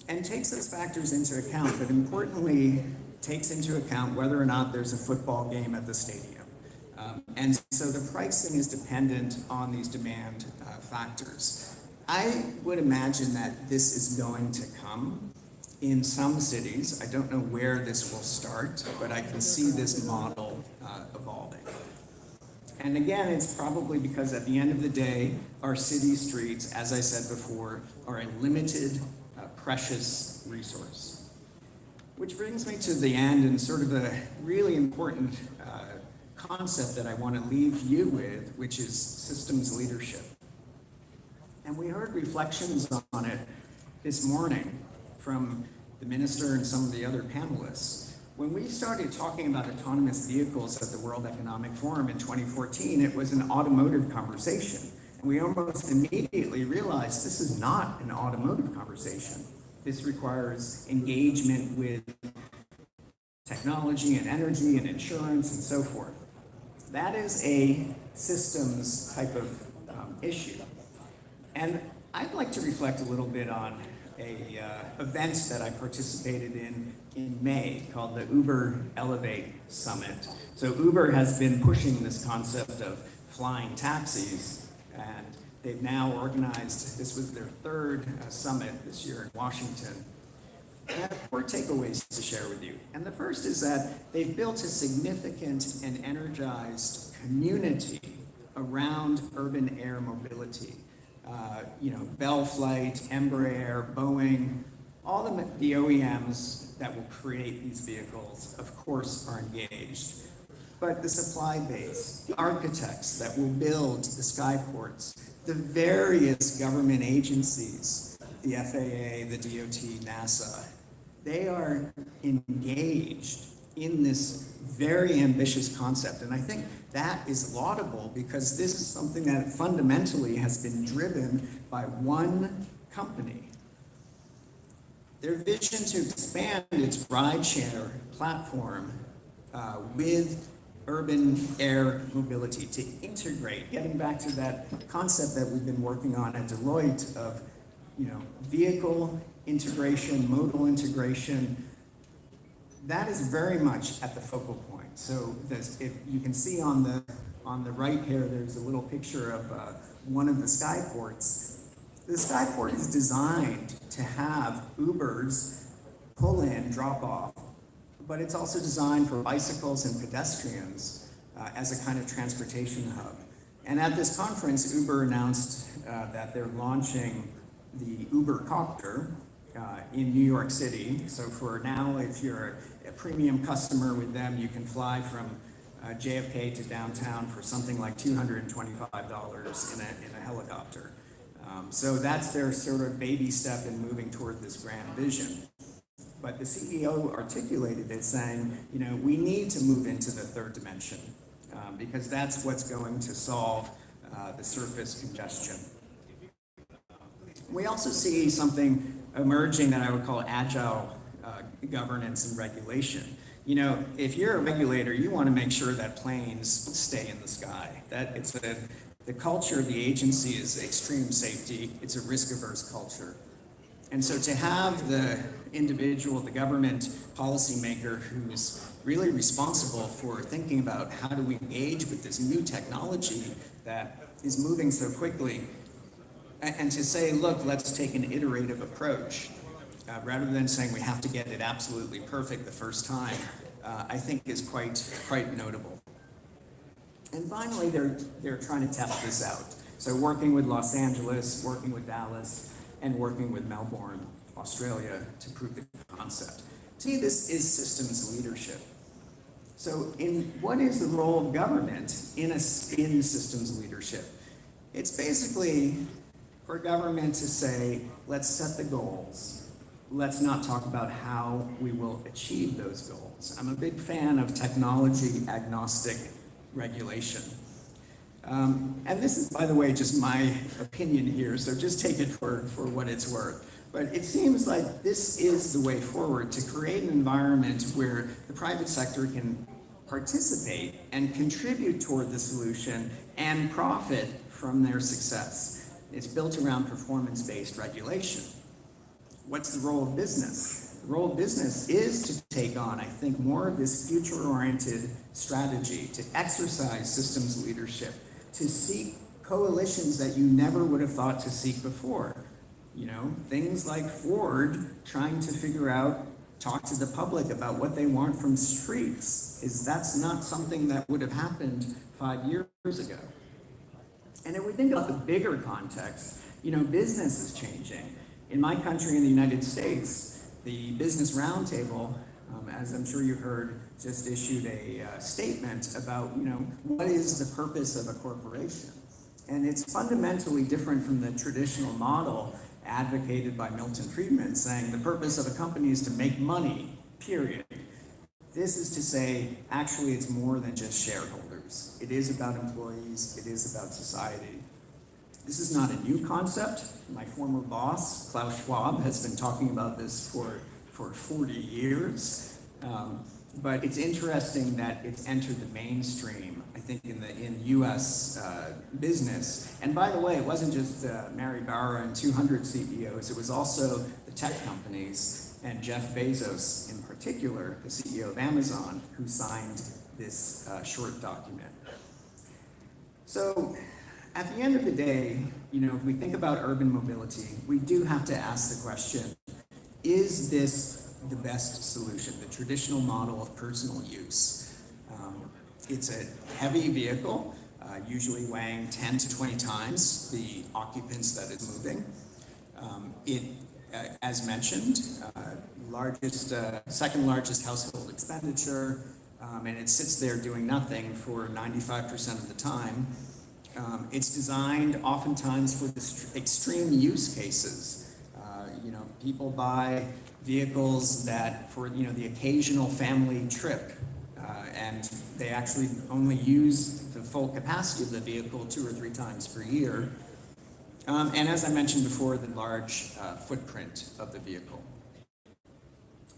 [SPEAKER 6] and takes those factors into account, but importantly, takes into account whether or not there's a football game at the stadium. And so the pricing is dependent on these demand factors. I would imagine that this is going to come in some cities. I don't know where this will start, but I can see this model evolving. And again, it's probably because at the end of the day, our city streets, as I said before, are a limited, precious resource. Which brings me to the end and sort of a really important concept that I want to leave you with, which is systems leadership. And we heard reflections on it this morning from the minister and some of the other panelists. When we started talking about autonomous vehicles at the World Economic Forum in 2014, it was an automotive conversation. And we almost immediately realized this is not an automotive conversation. This requires engagement with technology and energy and insurance and so forth. That is a systems type of issue. And I'd like to reflect a little bit on a event that I participated in May called the Uber Elevate Summit. So Uber has been pushing this concept of flying taxis, and they've now organized, this was their third summit this year in Washington. I have 4 takeaways to share with you. And the first is that they've built a significant and energized community around urban air mobility. You know, Bell Flight, Embraer, Boeing, all the OEMs that will create these vehicles, of course, are engaged. but the supply base, the architects that will build the skyports, the various government agencies, the FAA, the DOT, NASA, they are engaged in this very ambitious concept. And I think that is laudable because this is something that fundamentally has been driven by one company. Their vision to expand its rideshare platform with urban air mobility, to integrate, getting back to that concept that we've been working on at Deloitte of, vehicle integration, modal integration, that is very much at the focal point. So if you can see on the right here, there's a little picture of one of the skyports. The skyport is designed to have Ubers pull in, drop off, but it's also designed for bicycles and pedestrians as a kind of transportation hub. And at this conference, Uber announced that they're launching the Uber Copter in New York City. So for now, if you're a premium customer with them, you can fly from JFK to downtown for something like $225 in a helicopter. So that's their sort of baby step in moving toward this grand vision. But the CEO articulated it saying, we need to move into the third dimension because that's what's going to solve the surface congestion. We also see something emerging that I would call agile governance and regulation. If you're a regulator, you want to make sure that planes stay in the sky. That it's the culture of the agency is extreme safety. It's a risk-averse culture. And so to have the individual, the government policymaker who's really responsible for thinking about how do we engage with this new technology that is moving so quickly, and to say, look, let's take an iterative approach, rather than saying we have to get it absolutely perfect the first time, I think is quite notable. And finally, they're trying to test this out. So working with Los Angeles, working with Dallas, and working with Melbourne, Australia, to prove the concept. To me, this is systems leadership. So what is the role of government in systems leadership? It's basically for government to say, let's set the goals. Let's not talk about how we will achieve those goals. I'm a big fan of technology agnostic regulation. And this is, by the way, just my opinion here, so just take it for what it's worth. But it seems like this is the way forward, to create an environment where the private sector can participate and contribute toward the solution and profit from their success. It's built around performance-based regulation. What's the role of business? The role of business is to take on, I think, more of this future-oriented strategy, to exercise systems leadership, to seek coalitions that you never would have thought to seek before. Things like Ford trying to figure out, talk to the public about what they want from streets. That's not something that would have happened 5 years ago. And if we think about the bigger context, business is changing. In my country, in the United States, the Business Roundtable, as I'm sure you heard, just issued a statement about, what is the purpose of a corporation? And it's fundamentally different from the traditional model advocated by Milton Friedman, saying the purpose of a company is to make money, period. This is to say, actually, it's more than just shareholders. It is about employees. It is about society. This is not a new concept. My former boss, Klaus Schwab, has been talking about this for 40 years. But it's interesting that it's entered the mainstream, I think, in U.S. business. And by the way, it wasn't just Mary Barra and 200 CEOs. It was also the tech companies and Jeff Bezos in particular, the CEO of Amazon, who signed this short document. So at the end of the day, if we think about urban mobility, we do have to ask the question, is this the best solution, the traditional model of personal use? It's a heavy vehicle, usually weighing 10 to 20 times the occupants that it's moving. As mentioned, second largest household expenditure, and it sits there doing nothing for 95% of the time. It's designed oftentimes for extreme use cases. People buy vehicles that for the occasional family trip, and they actually only use the full capacity of the vehicle 2 or 3 times per year. And as I mentioned before, the large footprint of the vehicle.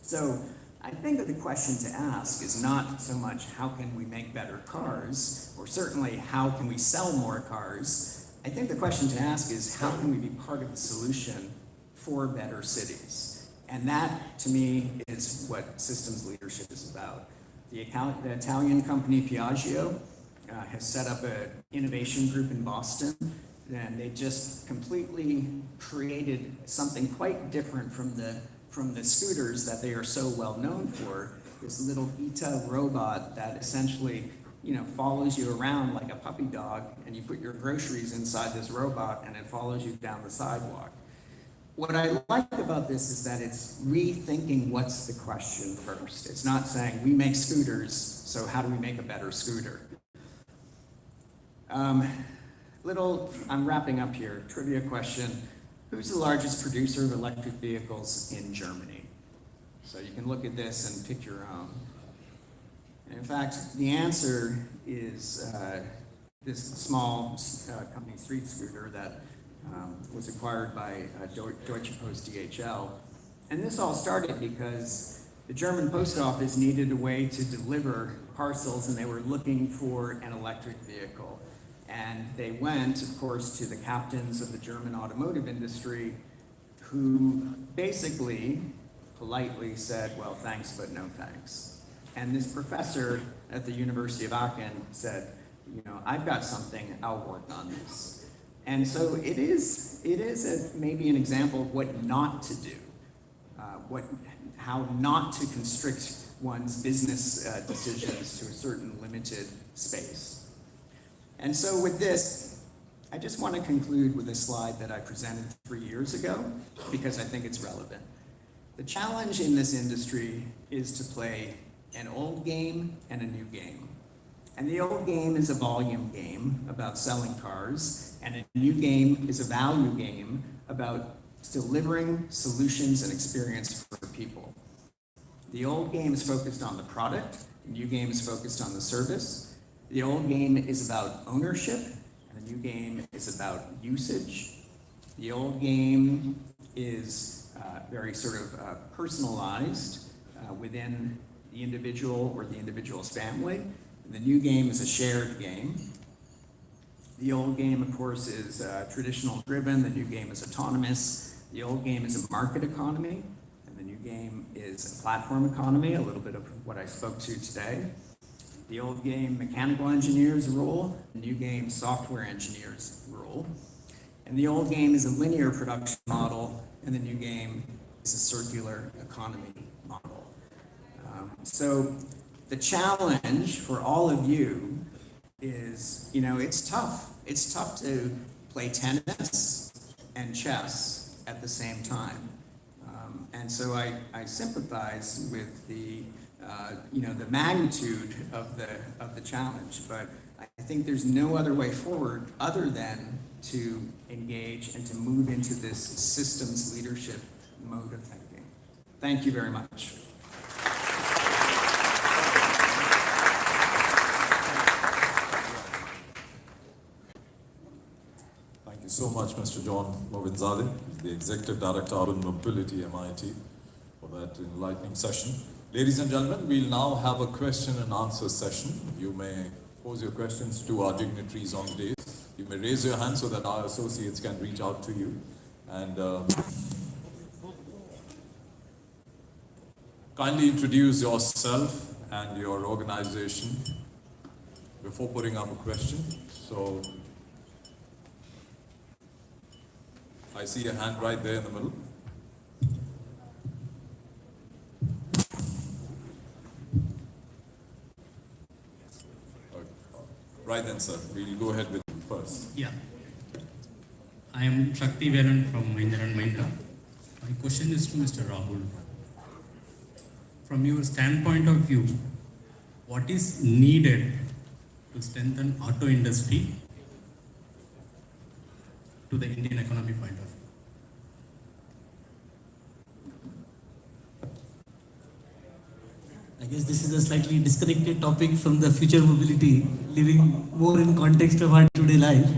[SPEAKER 6] So I think that the question to ask is not so much how can we make better cars, or certainly how can we sell more cars. I think the question to ask is how can we be part of the solution for better cities? And that, to me, is what systems leadership is about. The Italian company Piaggio has set up an innovation group in Boston, and they just completely created something quite different from the scooters that they are so well known for. This little Ita robot that essentially follows you around like a puppy dog, and you put your groceries inside this robot and it follows you down the sidewalk. What I like about this is that it's rethinking what's the question first. It's not saying we make scooters, so how do we make a better scooter? I'm wrapping up here, trivia question. Who's the largest producer of electric vehicles in Germany? So you can look at this and pick your own. And in fact, the answer is this small company, Street Scooter, that was acquired by Deutsche Post DHL. And this all started because the German post office needed a way to deliver parcels, and they were looking for an electric vehicle. And they went, of course, to the captains of the German automotive industry, who basically politely said, well, thanks, but no thanks. And this professor at the University of Aachen said, I've got something, I'll work on this. And so it is maybe an example of what not to do, how not to constrict one's business decisions to a certain limited space. And so with this, I just want to conclude with a slide that I presented 3 years ago, because I think it's relevant. The challenge in this industry is to play an old game and a new game. And the old game is a volume game about selling cars, and a new game is a value game about delivering solutions and experience for people. The old game is focused on the product, the new game is focused on the service. The old game is about ownership, and the new game is about usage. The old game is very sort of personalized within the individual or the individual's family. The new game is a shared game. The old game, of course, is traditional driven. The new game is autonomous. The old game is a market economy. And the new game is a platform economy, a little bit of what I spoke to today. The old game, mechanical engineers rule. The new game, software engineers rule. And the old game is a linear production model. And the new game is a circular economy model. So the challenge for all of you is, it's tough. It's tough to play tennis and chess at the same time. And so I sympathize with the magnitude of the challenge, but I think there's no other way forward other than to engage and to move into this systems leadership mode of thinking. Thank you very much.
[SPEAKER 1] Thank you so much, Mr. John Movinzadeh, the Executive Director, Urban Mobility, MIT, for that enlightening session. Ladies and gentlemen, we'll now have a question and answer session. You may pose your questions to our dignitaries on the dais. You may raise your hand so that our associates can reach out to you. And kindly introduce yourself and your organization before putting up a question. So, I see a hand right there in the middle. Right then, sir. We'll go ahead with you first.
[SPEAKER 7] Yeah. I am Shakti Velan from Mahindra & Mahindra. My question is to Mr. Rahul. From your standpoint of view, what is needed to strengthen auto industry to the Indian economy point of view?
[SPEAKER 5] I guess this is a slightly disconnected topic from the future mobility, living more in context of our today life.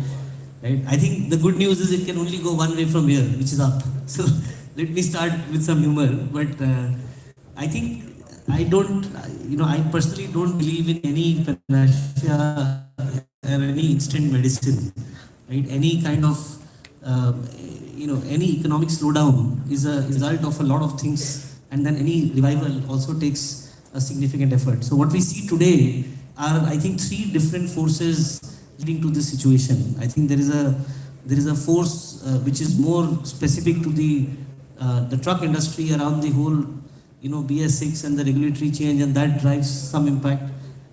[SPEAKER 5] Right? I think the good news is it can only go one way from here, which is up. So let me start with some humor. But I think I don't, I personally don't believe in any panacea or any instant medicine. Right? Any kind of, any economic slowdown is a result of a lot of things, and then any revival also takes a significant effort. So what we see today are, I think, three different forces leading to this situation. I think there is a force which is more specific to the truck industry around the whole, BS6 and the regulatory change, and that drives some impact.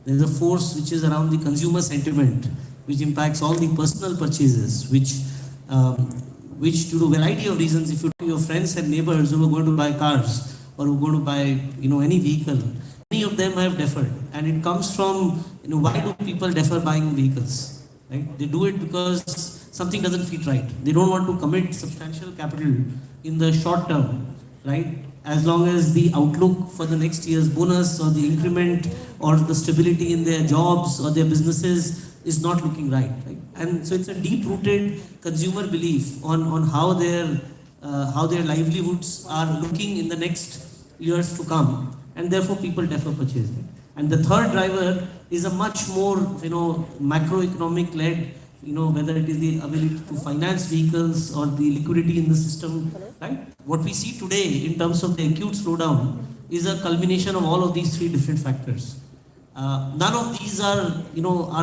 [SPEAKER 5] There is a force which is around the consumer sentiment, which impacts all the personal purchases, which due to a variety of reasons, if you talk to your friends and neighbors who are going to buy cars or who are going to buy, any vehicle, many of them have deferred, and it comes from, why do people defer buying vehicles? Right? They do it because something doesn't fit right. They don't want to commit substantial capital in the short term, right? As long as the outlook for the next year's bonus or the increment or the stability in their jobs or their businesses is not looking right? And so it's a deep-rooted consumer belief on how their livelihoods are looking in the next years to come, and therefore people defer purchasing. And the third driver is a much more, macroeconomic led, whether it is the ability to finance vehicles or the liquidity in the system, right? What we see today in terms of the acute slowdown is a culmination of all of these three different factors. None of these are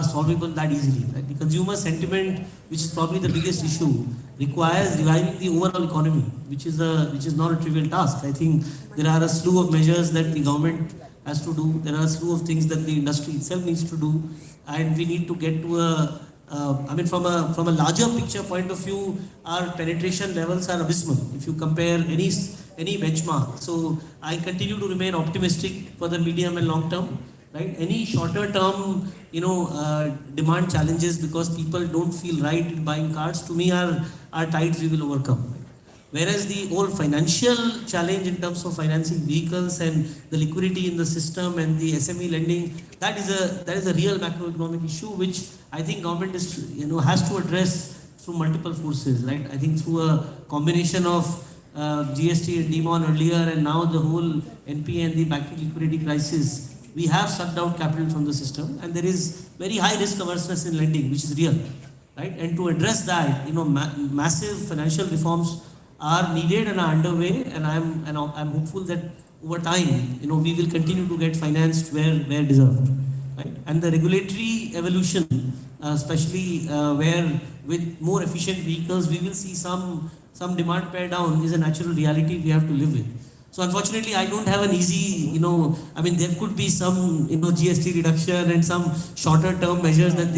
[SPEAKER 5] solvable that easily. Right? The consumer sentiment, which is probably the biggest issue, requires reviving the overall economy, which is not a trivial task. I think there are a slew of measures that the government has to do. There are a slew of things that the industry itself needs to do, and we need to get to from a larger picture point of view, our penetration levels are abysmal if you compare any benchmark. So I continue to remain optimistic for the medium and long term. Right? Any shorter term, demand challenges because people don't feel right in buying cars, to me are tides we will overcome. Right? Whereas the whole financial challenge in terms of financing vehicles and the liquidity in the system and the SME lending, that is a real macroeconomic issue which I think government has to address through multiple forces. Right? I think through a combination of GST and DeMon earlier, and now the whole NPA and the banking liquidity crisis. We have sucked out capital from the system, and there is very high risk averseness in lending, which is real, right? And to address that, massive financial reforms are needed and are underway, and I'm hopeful that over time, we will continue to get financed where deserved, right? And the regulatory evolution, especially where with more efficient vehicles, we will see some demand pare down, is a natural reality we have to live with. So unfortunately, I don't have an easy, there could be some, GST reduction and some shorter term measures that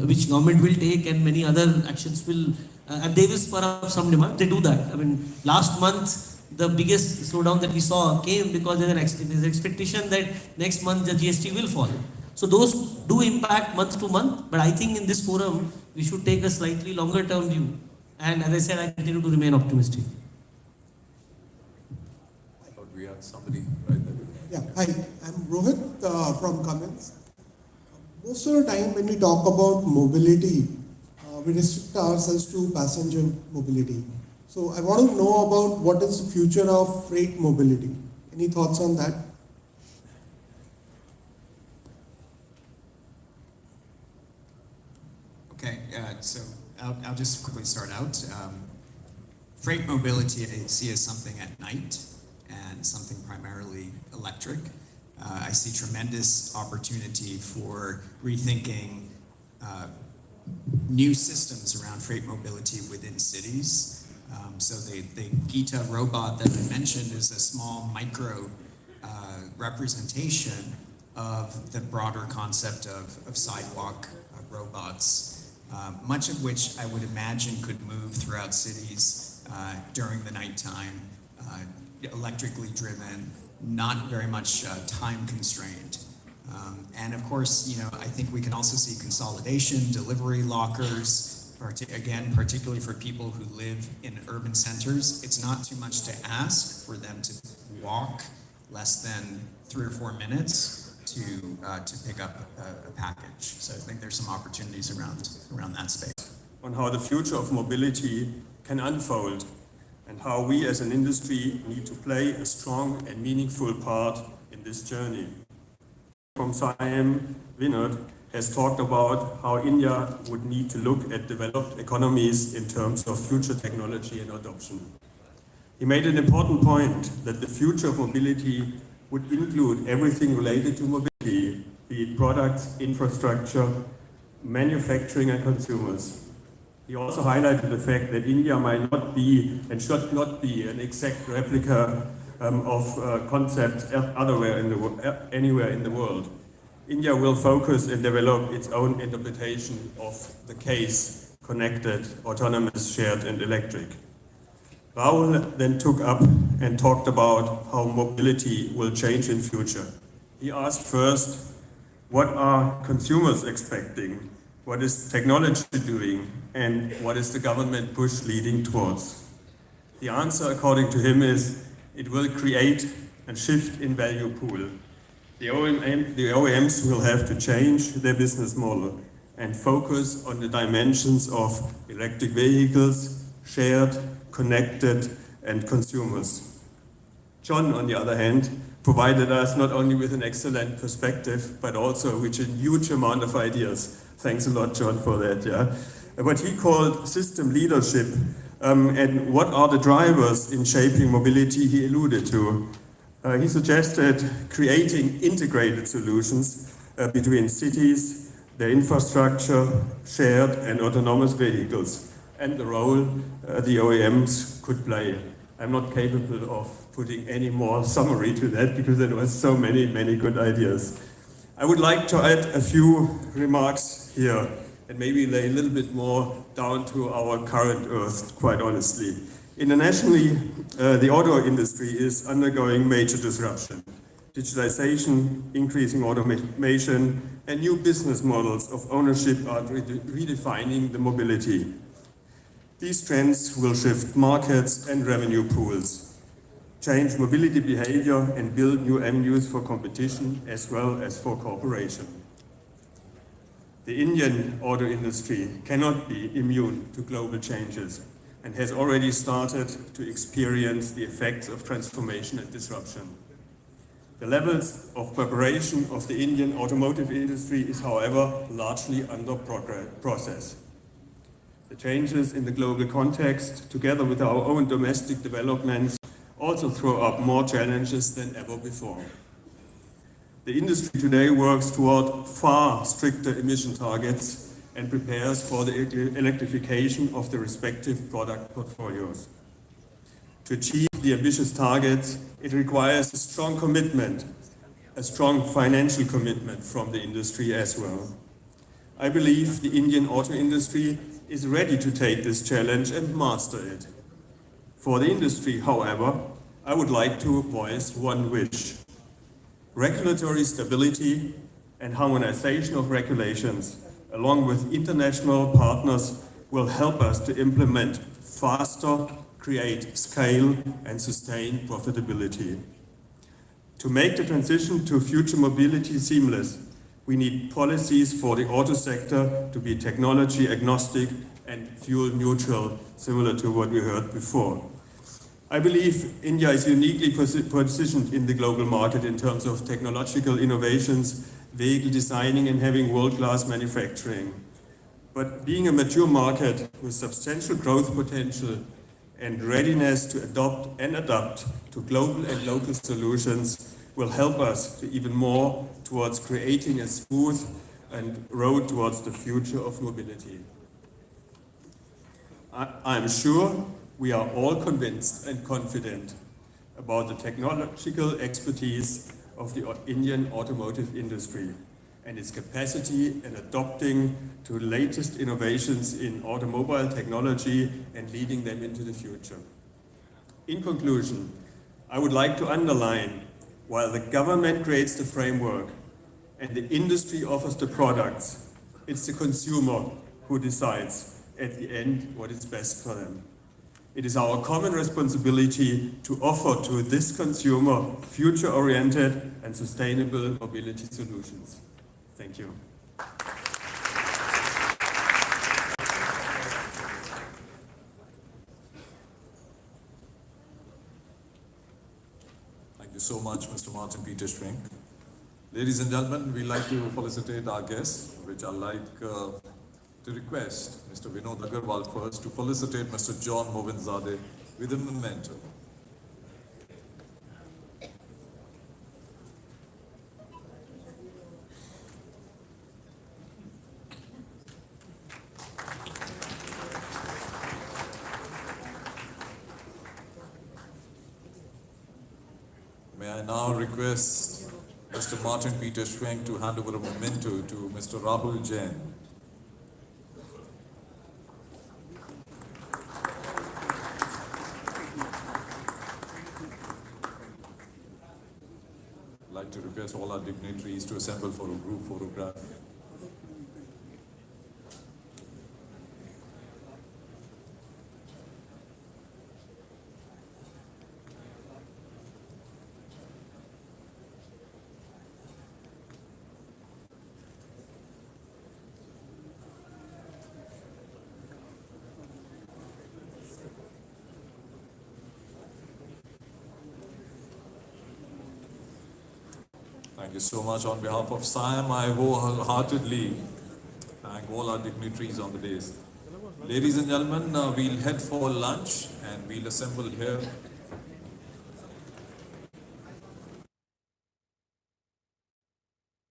[SPEAKER 5] which government will take, and many other actions will, and they will spur up some demand. They do that. Last month, the biggest slowdown that we saw came because there's an expectation that next month the GST will fall. So those do impact month to month, but I think in this forum, we should take a slightly longer term view. And as I said, I continue to remain optimistic.
[SPEAKER 1] We have somebody right there.
[SPEAKER 8] Yeah, hi, I'm Rohit from Cummins. Most of the time when we talk about mobility, we restrict ourselves to passenger mobility. So I want to know about what is the future of freight mobility. Any thoughts on that?
[SPEAKER 6] Okay, so I'll just quickly start out. Freight mobility I see as something at night and something primarily electric. I see tremendous opportunity for rethinking new systems around freight mobility within cities. So the Gita robot that I mentioned is a small micro representation of the broader concept of sidewalk robots, much of which I would imagine could move throughout cities during the nighttime, electrically driven, not very much time constrained. And of course, I think we can also see consolidation, delivery lockers, particularly for people who live in urban centers. It's not too much to ask for them to walk less than 3 or 4 minutes to pick up a package. So I think there's some opportunities around that space.
[SPEAKER 9] On how the future of mobility can unfold and how we as an industry need to play a strong and meaningful part in this journey. From SIAM, Vinod has talked about how India would need to look at developed economies in terms of future technology and adoption. He made an important point that the future of mobility would include everything related to mobility, be it products, infrastructure, manufacturing and consumers. He also highlighted the fact that India might not be and should not be an exact replica of concepts anywhere in the world. India will focus and develop its own interpretation of the case, connected, autonomous, shared and electric. Rahul then took up and talked about how mobility will change in future. He asked first, what are consumers expecting? What is technology doing? And what is the government push leading towards? The answer, according to him, is it will create a shift in value pool. The OEMs will have to change their business model and focus on the dimensions of electric vehicles, shared, connected, and consumers. John, on the other hand, provided us not only with an excellent perspective, but also with a huge amount of ideas. Thanks a lot, John, for that. Yeah, what he called system leadership, and what are the drivers in shaping mobility he alluded to. He suggested creating integrated solutions between cities, their infrastructure, shared and autonomous vehicles, and the role the OEMs could play. I'm not capable of putting any more summary to that because there were so many good ideas. I would like to add a few remarks here and maybe lay a little bit more down to our current earth, quite honestly. Internationally, the auto industry is undergoing major disruption. Digitalization, increasing automation, and new business models of ownership are redefining the mobility. These trends will shift markets and revenue pools, change mobility behavior, and build new avenues for competition as well as for cooperation. The Indian auto industry cannot be immune to global changes and has already started to experience the effects of transformation and disruption. The levels of preparation of the Indian automotive industry is, however, largely under process. The changes in the global context, together with our own domestic developments, also throw up more challenges than ever before. The industry today works toward far stricter emission targets and prepares for the electrification of the respective product portfolios. To achieve the ambitious targets, it requires a strong commitment, a strong financial commitment from the industry as well. I believe the Indian auto industry is ready to take this challenge and master it. For the industry, however, I would like to voice one wish. Regulatory stability and harmonization of regulations, along with international partners, will help us to implement faster, create scale, and sustain profitability. To make the transition to future mobility seamless, we need policies for the auto sector to be technology agnostic and fuel neutral, similar to what we heard before. I believe India is uniquely positioned in the global market in terms of technological innovations, vehicle designing and having world-class manufacturing. But being a mature market with substantial growth potential and readiness to adopt and adapt to global and local solutions will help us to even more towards creating a smooth and road towards the future of mobility. I'm sure we are all convinced and confident about the technological expertise of the Indian automotive industry and its capacity in adopting to latest innovations in automobile technology and leading them into the future. In conclusion, I would like to underline While the government creates the framework and the industry offers the products, it's the consumer who decides at the end what is best for them. It is our common responsibility to offer to this consumer future-oriented and sustainable mobility solutions. Thank you.
[SPEAKER 1] Thank you so much, Mr. Martin Peter Schwenk. Ladies and gentlemen, we'd like to felicitate our guests, which I'd like to request Mr. Vinod Agarwal first to felicitate Mr. John Movinzadeh with a memento. May I now request Mr. Martin Peter Schwenk to hand over a memento to Mr. Rahul Jain. I'd like to request all our dignitaries to assemble for a group photograph. Thank you so much. On behalf of SIAM, I wholeheartedly thank all our dignitaries on the days. Ladies and gentlemen, we'll head for lunch and we'll assemble here